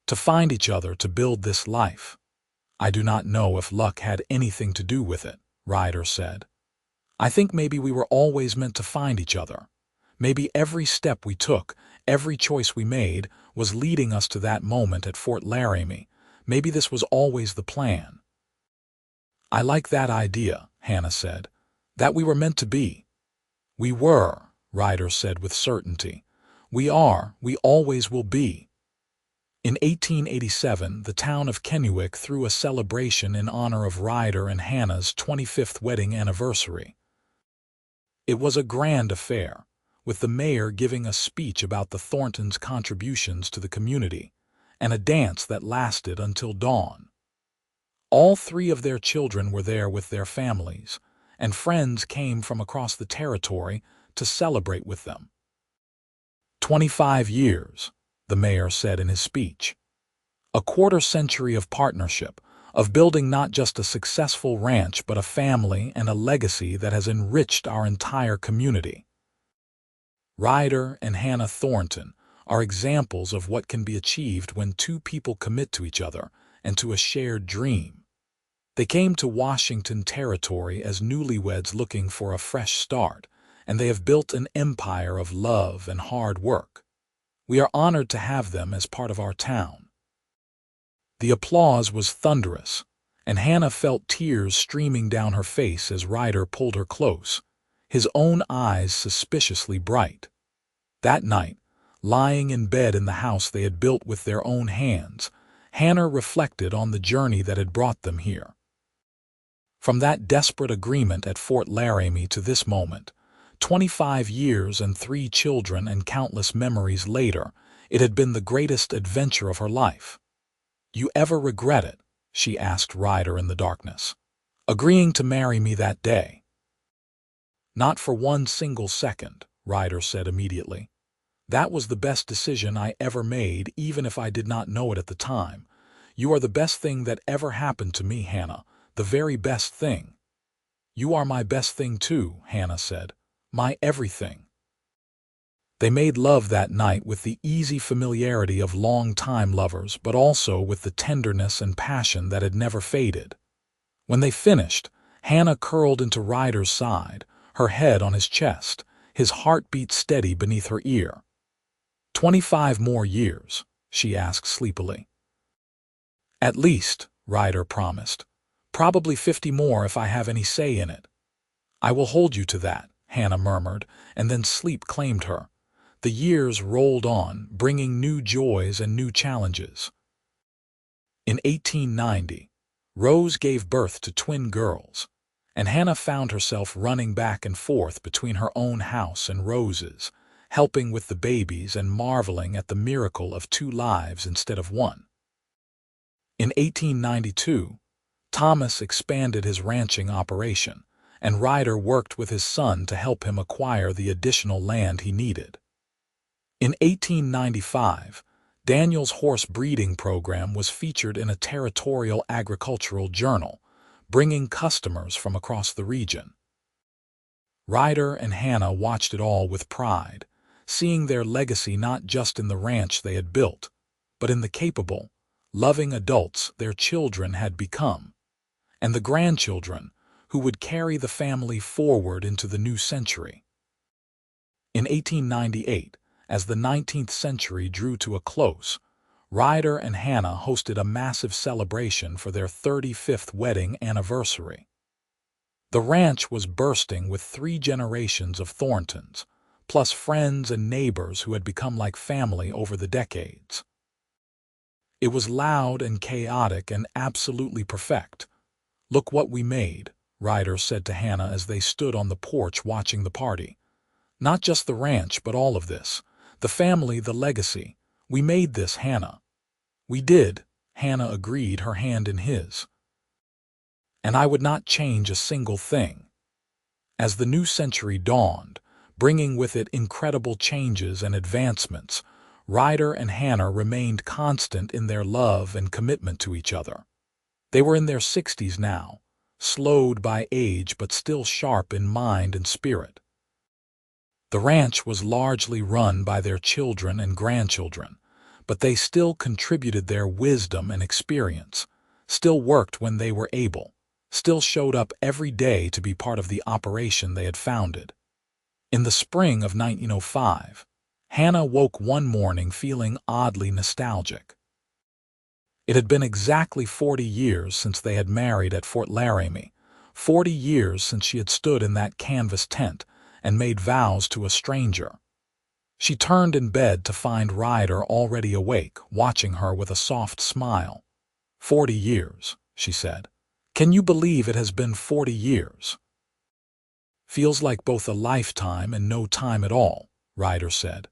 "To find each other to build this life." "I do not know if luck had anything to do with it," Ryder said. "I think maybe we were always meant to find each other. Maybe every step we took, every choice we made, was leading us to that moment at Fort Laramie. Maybe this was always the plan." "I like that idea," Hannah said. "That we were meant to be." "We were," Ryder said with certainty. "We are, we always will be." In 1887, the town of Kennewick threw a celebration in honor of Ryder and Hannah's 25th wedding anniversary. It was a grand affair, with the mayor giving a speech about the Thorntons' contributions to the community, and a dance that lasted until dawn. All 3 of their children were there with their families, and friends came from across the territory to celebrate with them. 25 years, the mayor said in his speech. A quarter-century of partnership, of building not just a successful ranch but a family and a legacy that has enriched our entire community. Ryder and Hannah Thornton are examples of what can be achieved when 2 people commit to each other and to a shared dream. They came to Washington Territory as newlyweds looking for a fresh start, and they have built an empire of love and hard work. We are honored to have them as part of our town." The applause was thunderous, and Hannah felt tears streaming down her face as Ryder pulled her close, his own eyes suspiciously bright. That night, lying in bed in the house they had built with their own hands, Hannah reflected on the journey that had brought them here. From that desperate agreement at Fort Laramie to this moment, 25 years and 3 children and countless memories later, it had been the greatest adventure of her life. "You ever regret it?" she asked Ryder in the darkness. "Agreeing to marry me that day?" "Not for one single second," Ryder said immediately. "That was the best decision I ever made, even if I did not know it at the time. You are the best thing that ever happened to me, Hannah, the very best thing." "You are my best thing too," Hannah said. "My everything." They made love that night with the easy familiarity of long-time lovers, but also with the tenderness and passion that had never faded. When they finished, Hannah curled into Ryder's side, her head on his chest, his heartbeat steady beneath her ear. 25 more years?" she asked sleepily. "At least," Ryder promised. "Probably 50 more if I have any say in it." "I will hold you to that," Hannah murmured, and then sleep claimed her. The years rolled on, bringing new joys and new challenges. In 1890, Rose gave birth to twin girls, and Hannah found herself running back and forth between her own house and Rose's, helping with the babies and marveling at the miracle of 2 lives instead of 1. In 1892, Thomas expanded his ranching operation, and Ryder worked with his son to help him acquire the additional land he needed. In 1895, Daniel's horse breeding program was featured in a territorial agricultural journal, bringing customers from across the region. Ryder and Hannah watched it all with pride, seeing their legacy not just in the ranch they had built, but in the capable, loving adults their children had become, and the grandchildren who would carry the family forward into the new century. In 1898, as the 19th century drew to a close, Ryder and Hannah hosted a massive celebration for their 35th wedding anniversary. The ranch was bursting with 3 generations of Thorntons, plus friends and neighbors who had become like family over the decades. It was loud and chaotic and absolutely perfect. "Look what we made," Ryder said to Hannah as they stood on the porch watching the party. "Not just the ranch, but all of this. The family, the legacy. We made this, Hannah." "We did," Hannah agreed, her hand in his. "And I would not change a single thing." As the new century dawned, bringing with it incredible changes and advancements, Ryder and Hannah remained constant in their love and commitment to each other. They were in their 60s now, slowed by age but still sharp in mind and spirit. The ranch was largely run by their children and grandchildren, but they still contributed their wisdom and experience, still worked when they were able, still showed up every day to be part of the operation they had founded. In the spring of 1905, Hannah woke one morning feeling oddly nostalgic. It had been exactly 40 years since they had married at Fort Laramie, 40 years since she had stood in that canvas tent and made vows to a stranger. She turned in bed to find Ryder already awake, watching her with a soft smile. 40 years, she said. "Can you believe it has been 40 years?" "Feels like both a lifetime and no time at all," Ryder said.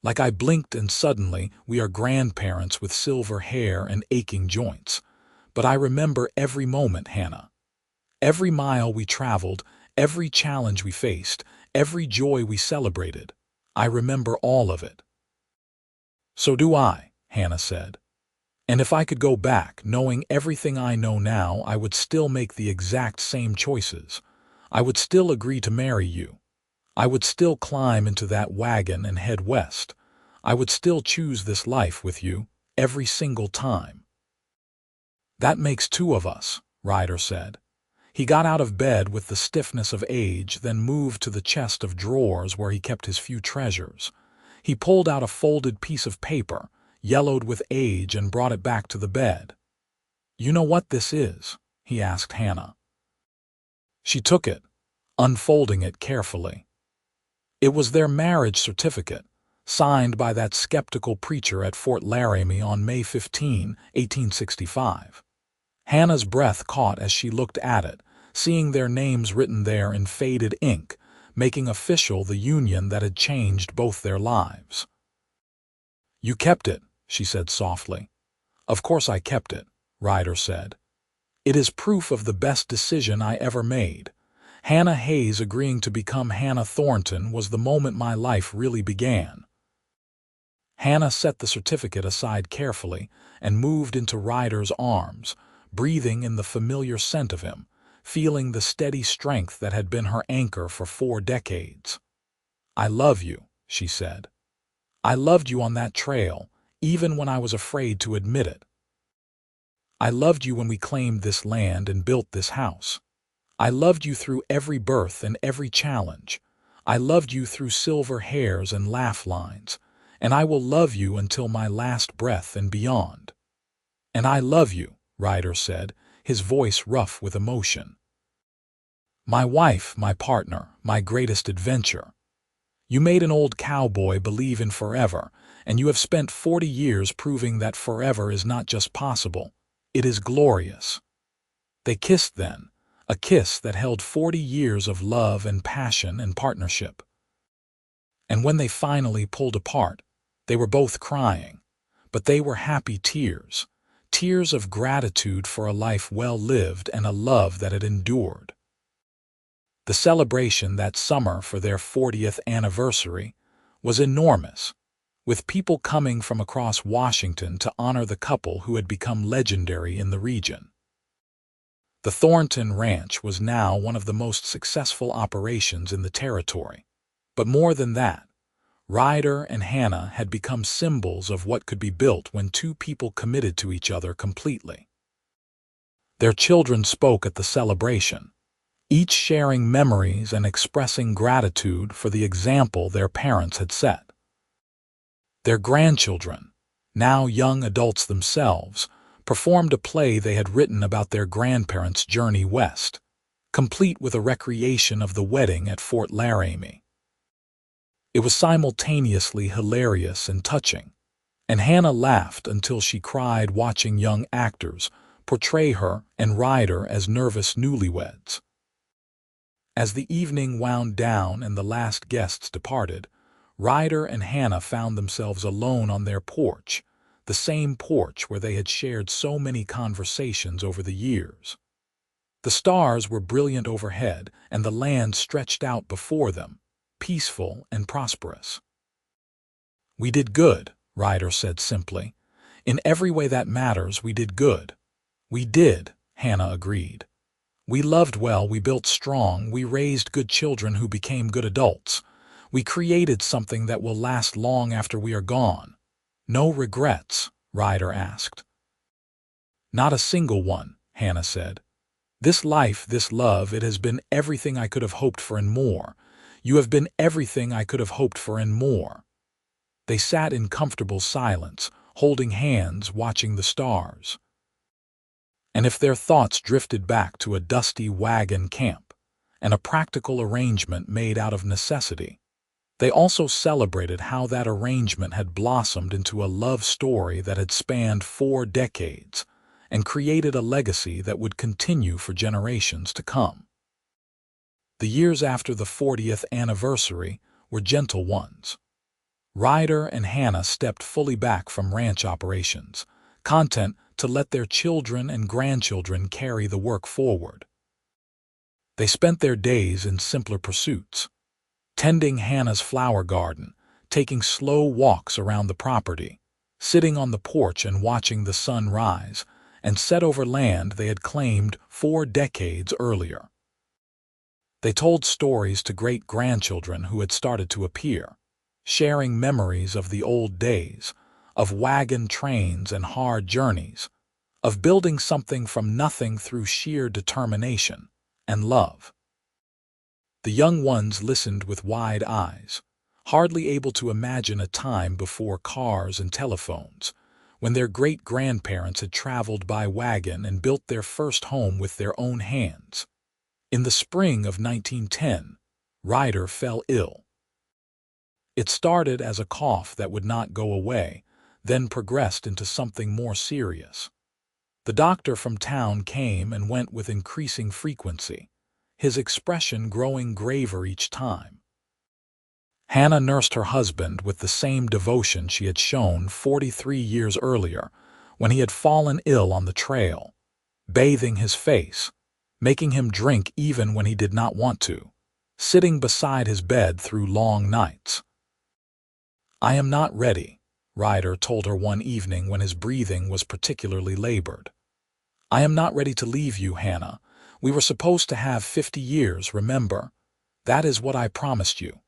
"Like I blinked and suddenly we are grandparents with silver hair and aching joints. But I remember every moment, Hannah. Every mile we traveled, every challenge we faced, every joy we celebrated. I remember all of it." "So do I," Hannah said. "And if I could go back, knowing everything I know now, I would still make the exact same choices. I would still agree to marry you. I would still climb into that wagon and head west. I would still choose this life with you, every single time." "That makes 2 of us," Ryder said. He got out of bed with the stiffness of age, then moved to the chest of drawers where he kept his few treasures. He pulled out a folded piece of paper, yellowed with age, and brought it back to the bed. "You know what this is?" he asked Hannah. She took it, unfolding it carefully. It was their marriage certificate, signed by that skeptical preacher at Fort Laramie on May 15, 1865. Hannah's breath caught as she looked at it, seeing their names written there in faded ink, making official the union that had changed both their lives. "You kept it," she said softly. "Of course I kept it," Ryder said. "It is proof of the best decision I ever made. Hannah Hayes agreeing to become Hannah Thornton was the moment my life really began." Hannah set the certificate aside carefully and moved into Ryder's arms, breathing in the familiar scent of him, feeling the steady strength that had been her anchor for 4 decades. "I love you," she said. "I loved you on that trail, even when I was afraid to admit it. I loved you when we claimed this land and built this house. I loved you through every birth and every challenge. I loved you through silver hairs and laugh lines, and I will love you until my last breath and beyond." "And I love you," Ryder said, his voice rough with emotion. "My wife, my partner, my greatest adventure. You made an old cowboy believe in forever, and you have spent 40 years proving that forever is not just possible, it is glorious." They kissed then, a kiss that held 40 years of love and passion and partnership. And when they finally pulled apart, they were both crying, but they were happy tears, tears of gratitude for a life well lived and a love that had endured. The celebration that summer for their 40th anniversary was enormous, with people coming from across Washington to honor the couple who had become legendary in the region. The Thornton Ranch was now one of the most successful operations in the territory. But more than that, Ryder and Hannah had become symbols of what could be built when two people committed to each other completely. Their children spoke at the celebration, each sharing memories and expressing gratitude for the example their parents had set. Their grandchildren, now young adults themselves, performed a play they had written about their grandparents' journey west, complete with a recreation of the wedding at Fort Laramie. It was simultaneously hilarious and touching, and Hannah laughed until she cried watching young actors portray her and Ryder as nervous newlyweds. As the evening wound down and the last guests departed, Ryder and Hannah found themselves alone on their porch, the same porch where they had shared so many conversations over the years. The stars were brilliant overhead, and the land stretched out before them, peaceful and prosperous. "We did good," Ryder said simply. "In every way that matters, we did good." "We did," Hannah agreed. "We loved well, we built strong, we raised good children who became good adults. We created something that will last long after we are gone." "No regrets?" Ryder asked. "Not a single one," Hannah said. "This life, this love, it has been everything I could have hoped for and more. You have been everything I could have hoped for and more." They sat in comfortable silence, holding hands, watching the stars. And if their thoughts drifted back to a dusty wagon camp and a practical arrangement made out of necessity, they also celebrated how that arrangement had blossomed into a love story that had spanned 4 decades and created a legacy that would continue for generations to come. The years after the 40th anniversary were gentle ones. Ryder and Hannah stepped fully back from ranch operations, content to let their children and grandchildren carry the work forward. They spent their days in simpler pursuits, tending Hannah's flower garden, taking slow walks around the property, sitting on the porch and watching the sun rise and set over land they had claimed 4 decades earlier. They told stories to great-grandchildren who had started to appear, sharing memories of the old days, of wagon trains and hard journeys, of building something from nothing through sheer determination and love. The young ones listened with wide eyes, hardly able to imagine a time before cars and telephones, when their great-grandparents had traveled by wagon and built their first home with their own hands. In the spring of 1910, Ryder fell ill. It started as a cough that would not go away, then progressed into something more serious. The doctor from town came and went with increasing frequency, his expression growing graver each time. Hannah nursed her husband with the same devotion she had shown 43 years earlier when he had fallen ill on the trail, bathing his face, making him drink even when he did not want to, sitting beside his bed through long nights. "I am not ready," Ryder told her one evening when his breathing was particularly labored. "I am not ready to leave you, Hannah. We were supposed to have 50 years, remember? That is what I promised you."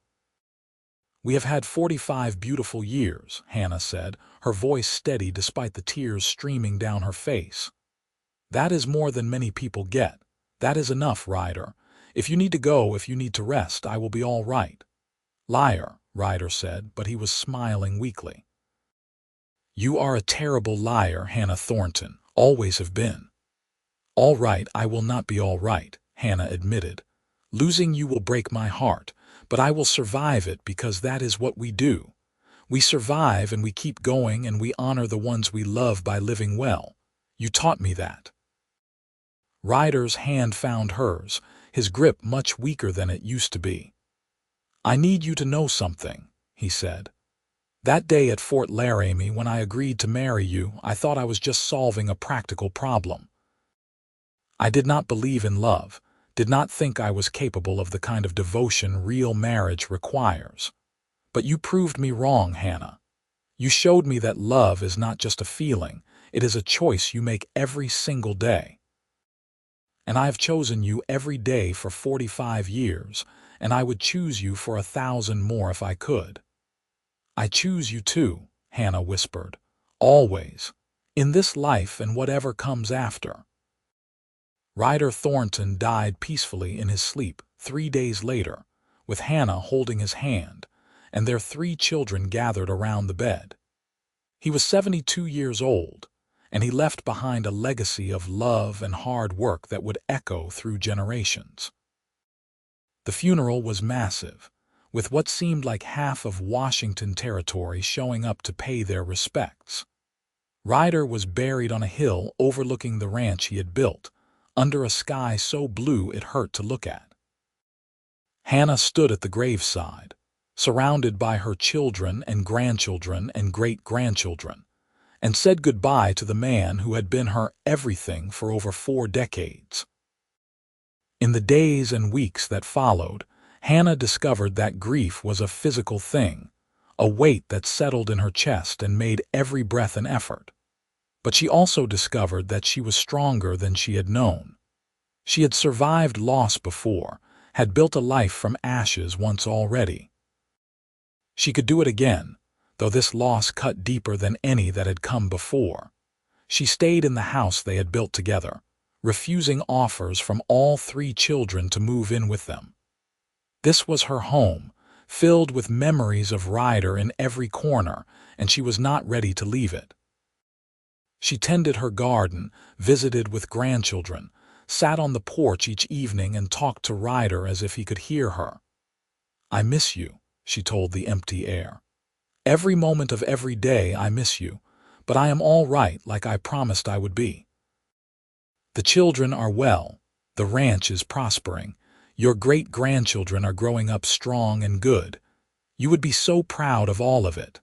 "We have had 45 beautiful years," Hannah said, her voice steady despite the tears streaming down her face. "That is more than many people get. That is enough, Ryder. If you need to go, if you need to rest, I will be all right." "Liar," Ryder said, but he was smiling weakly. "You are a terrible liar, Hannah Thornton, always have been." "All right, I will not be all right," Hannah admitted. "Losing you will break my heart, but I will survive it because that is what we do. We survive and we keep going and we honor the ones we love by living well. You taught me that." Ryder's hand found hers, his grip much weaker than it used to be. "I need you to know something," he said. "That day at Fort Laramie when I agreed to marry you, I thought I was just solving a practical problem. I did not believe in love, did not think I was capable of the kind of devotion real marriage requires. But you proved me wrong, Hannah. You showed me that love is not just a feeling, it is a choice you make every single day. And I have chosen you every day for 45 years, and I would choose you for 1,000 more if I could." "I choose you too," Hannah whispered. "Always. In this life and whatever comes after." Ryder Thornton died peacefully in his sleep 3 days later, with Hannah holding his hand, and their 3 children gathered around the bed. He was 72 years old, and he left behind a legacy of love and hard work that would echo through generations. The funeral was massive, with what seemed like half of Washington territory showing up to pay their respects. Ryder was buried on a hill overlooking the ranch he had built, under a sky so blue it hurt to look at. Hannah stood at the graveside, surrounded by her children and grandchildren and great-grandchildren, and said goodbye to the man who had been her everything for over 4 decades. In the days and weeks that followed, Hannah discovered that grief was a physical thing, a weight that settled in her chest and made every breath an effort. But she also discovered that she was stronger than she had known. She had survived loss before, had built a life from ashes once already. She could do it again, though this loss cut deeper than any that had come before. She stayed in the house they had built together, refusing offers from all 3 children to move in with them. This was her home, filled with memories of Ryder in every corner, and she was not ready to leave it. She tended her garden, visited with grandchildren, sat on the porch each evening and talked to Ryder as if he could hear her. "I miss you," she told the empty air. "Every moment of every day I miss you, but I am all right like I promised I would be. The children are well, the ranch is prospering, your great-grandchildren are growing up strong and good. You would be so proud of all of it."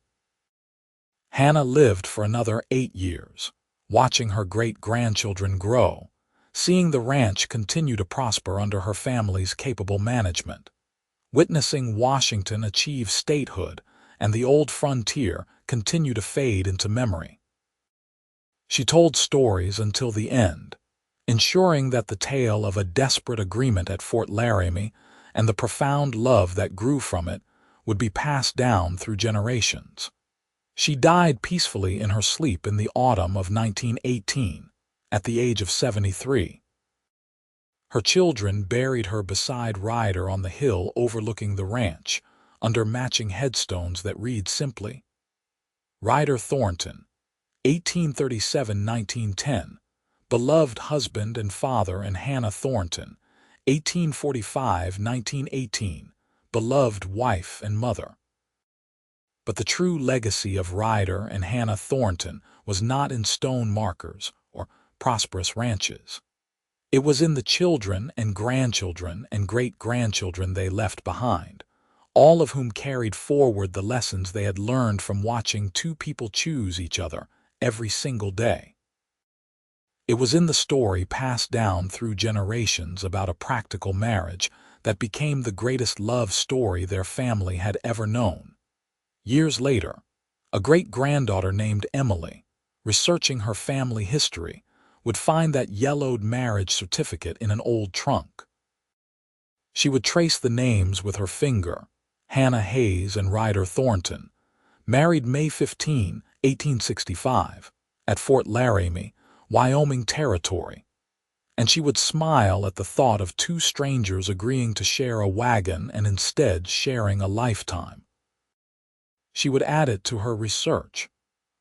Hannah lived for another 8 years, watching her great-grandchildren grow, seeing the ranch continue to prosper under her family's capable management, witnessing Washington achieve statehood and the old frontier continue to fade into memory. She told stories until the end, ensuring that the tale of a desperate agreement at Fort Laramie and the profound love that grew from it would be passed down through generations. She died peacefully in her sleep in the autumn of 1918, at the age of 73. Her children buried her beside Ryder on the hill overlooking the ranch, under matching headstones that read simply, Ryder Thornton, 1837–1910, beloved husband and father, and Hannah Thornton, 1845–1918, beloved wife and mother. But the true legacy of Ryder and Hannah Thornton was not in stone markers or prosperous ranches. It was in the children and grandchildren and great-grandchildren they left behind, all of whom carried forward the lessons they had learned from watching two people choose each other every single day. It was in the story passed down through generations about a practical marriage that became the greatest love story their family had ever known. Years later, a great-granddaughter named Emily, researching her family history, would find that yellowed marriage certificate in an old trunk. She would trace the names with her finger: Hannah Hayes and Ryder Thornton, married May 15, 1865, at Fort Laramie, Wyoming Territory, and she would smile at the thought of two strangers agreeing to share a wagon and instead sharing a lifetime. She would add it to her research,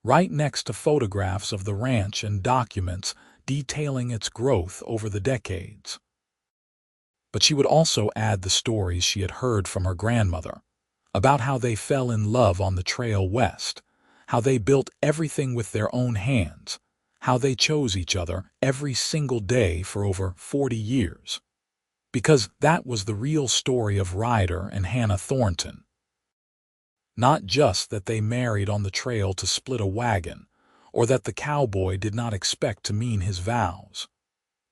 right next to photographs of the ranch and documents detailing its growth over the decades. But she would also add the stories she had heard from her grandmother, about how they fell in love on the trail west, how they built everything with their own hands, how they chose each other every single day for over 40 years. Because that was the real story of Ryder and Hannah Thornton. Not just that they married on the trail to split a wagon, or that the cowboy did not expect to mean his vows,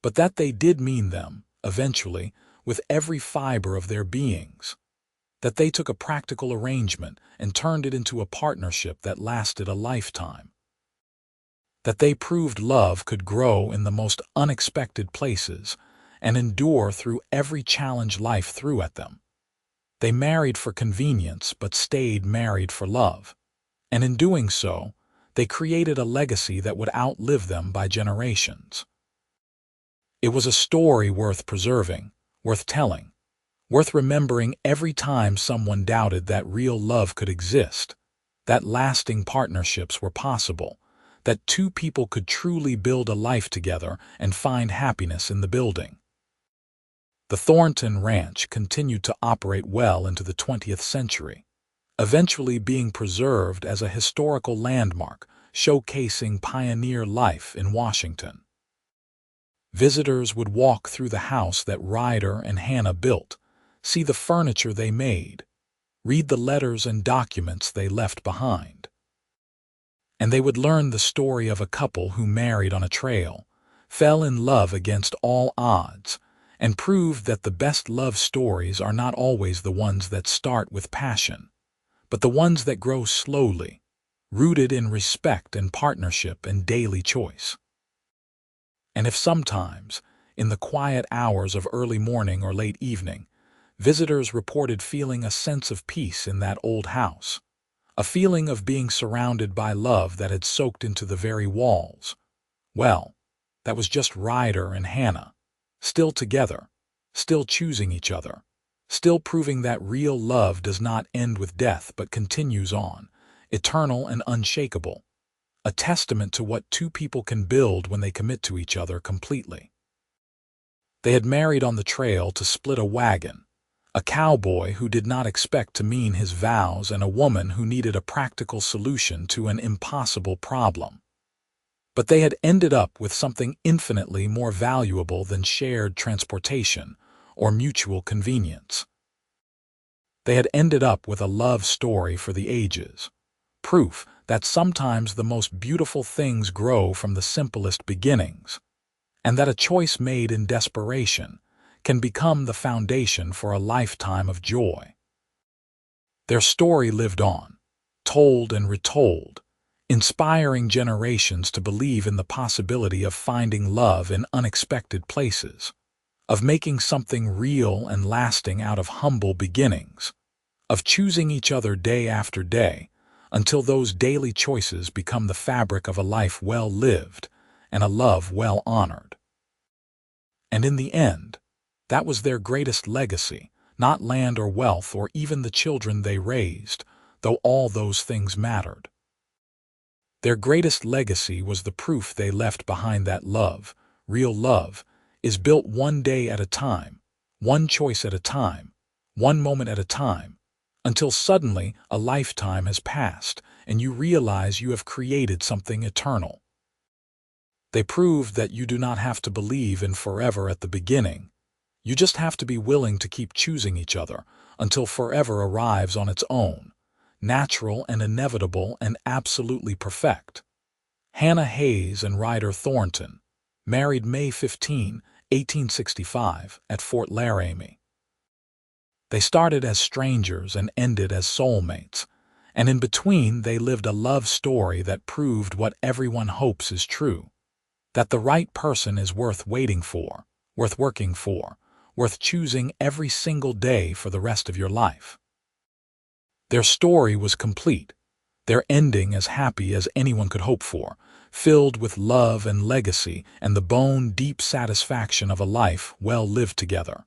but that they did mean them, eventually, with every fiber of their beings. That they took a practical arrangement and turned it into a partnership that lasted a lifetime. That they proved love could grow in the most unexpected places and endure through every challenge life threw at them. They married for convenience but stayed married for love, and in doing so, they created a legacy that would outlive them by generations. It was a story worth preserving, worth telling, worth remembering every time someone doubted that real love could exist, that lasting partnerships were possible, that two people could truly build a life together and find happiness in the building. The Thornton Ranch continued to operate well into the 20th century, eventually being preserved as a historical landmark showcasing pioneer life in Washington. Visitors would walk through the house that Ryder and Hannah built, see the furniture they made, read the letters and documents they left behind. And they would learn the story of a couple who married on a trail, fell in love against all odds, and proved that the best love stories are not always the ones that start with passion, but the ones that grow slowly, rooted in respect and partnership and daily choice. And if sometimes, in the quiet hours of early morning or late evening, visitors reported feeling a sense of peace in that old house, a feeling of being surrounded by love that had soaked into the very walls, well, that was just Ryder and Hannah, still together, still choosing each other, still proving that real love does not end with death but continues on, eternal and unshakable, a testament to what two people can build when they commit to each other completely. They had married on the trail to split a wagon, a cowboy who did not expect to mean his vows and a woman who needed a practical solution to an impossible problem. But they had ended up with something infinitely more valuable than shared transportation or mutual convenience. They had ended up with a love story for the ages, proof that sometimes the most beautiful things grow from the simplest beginnings, and that a choice made in desperation can become the foundation for a lifetime of joy. Their story lived on, told and retold, inspiring generations to believe in the possibility of finding love in unexpected places, of making something real and lasting out of humble beginnings, of choosing each other day after day until those daily choices become the fabric of a life well lived and a love well honored. And in the end, that was their greatest legacy, not land or wealth or even the children they raised, though all those things mattered. Their greatest legacy was the proof they left behind that love, real love, is built one day at a time, one choice at a time, one moment at a time, until suddenly a lifetime has passed and you realize you have created something eternal. They proved that you do not have to believe in forever at the beginning. You just have to be willing to keep choosing each other until forever arrives on its own, natural and inevitable and absolutely perfect. Hannah Hayes and Ryder Thornton, married May 15, 1865, at Fort Laramie. They started as strangers and ended as soulmates, and in between they lived a love story that proved what everyone hopes is true, that the right person is worth waiting for, worth working for, worth choosing every single day for the rest of your life. Their story was complete, their ending as happy as anyone could hope for, filled with love and legacy and the bone-deep satisfaction of a life well lived together.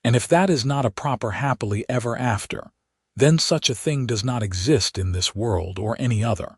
And if that is not a proper happily ever after, then such a thing does not exist in this world or any other.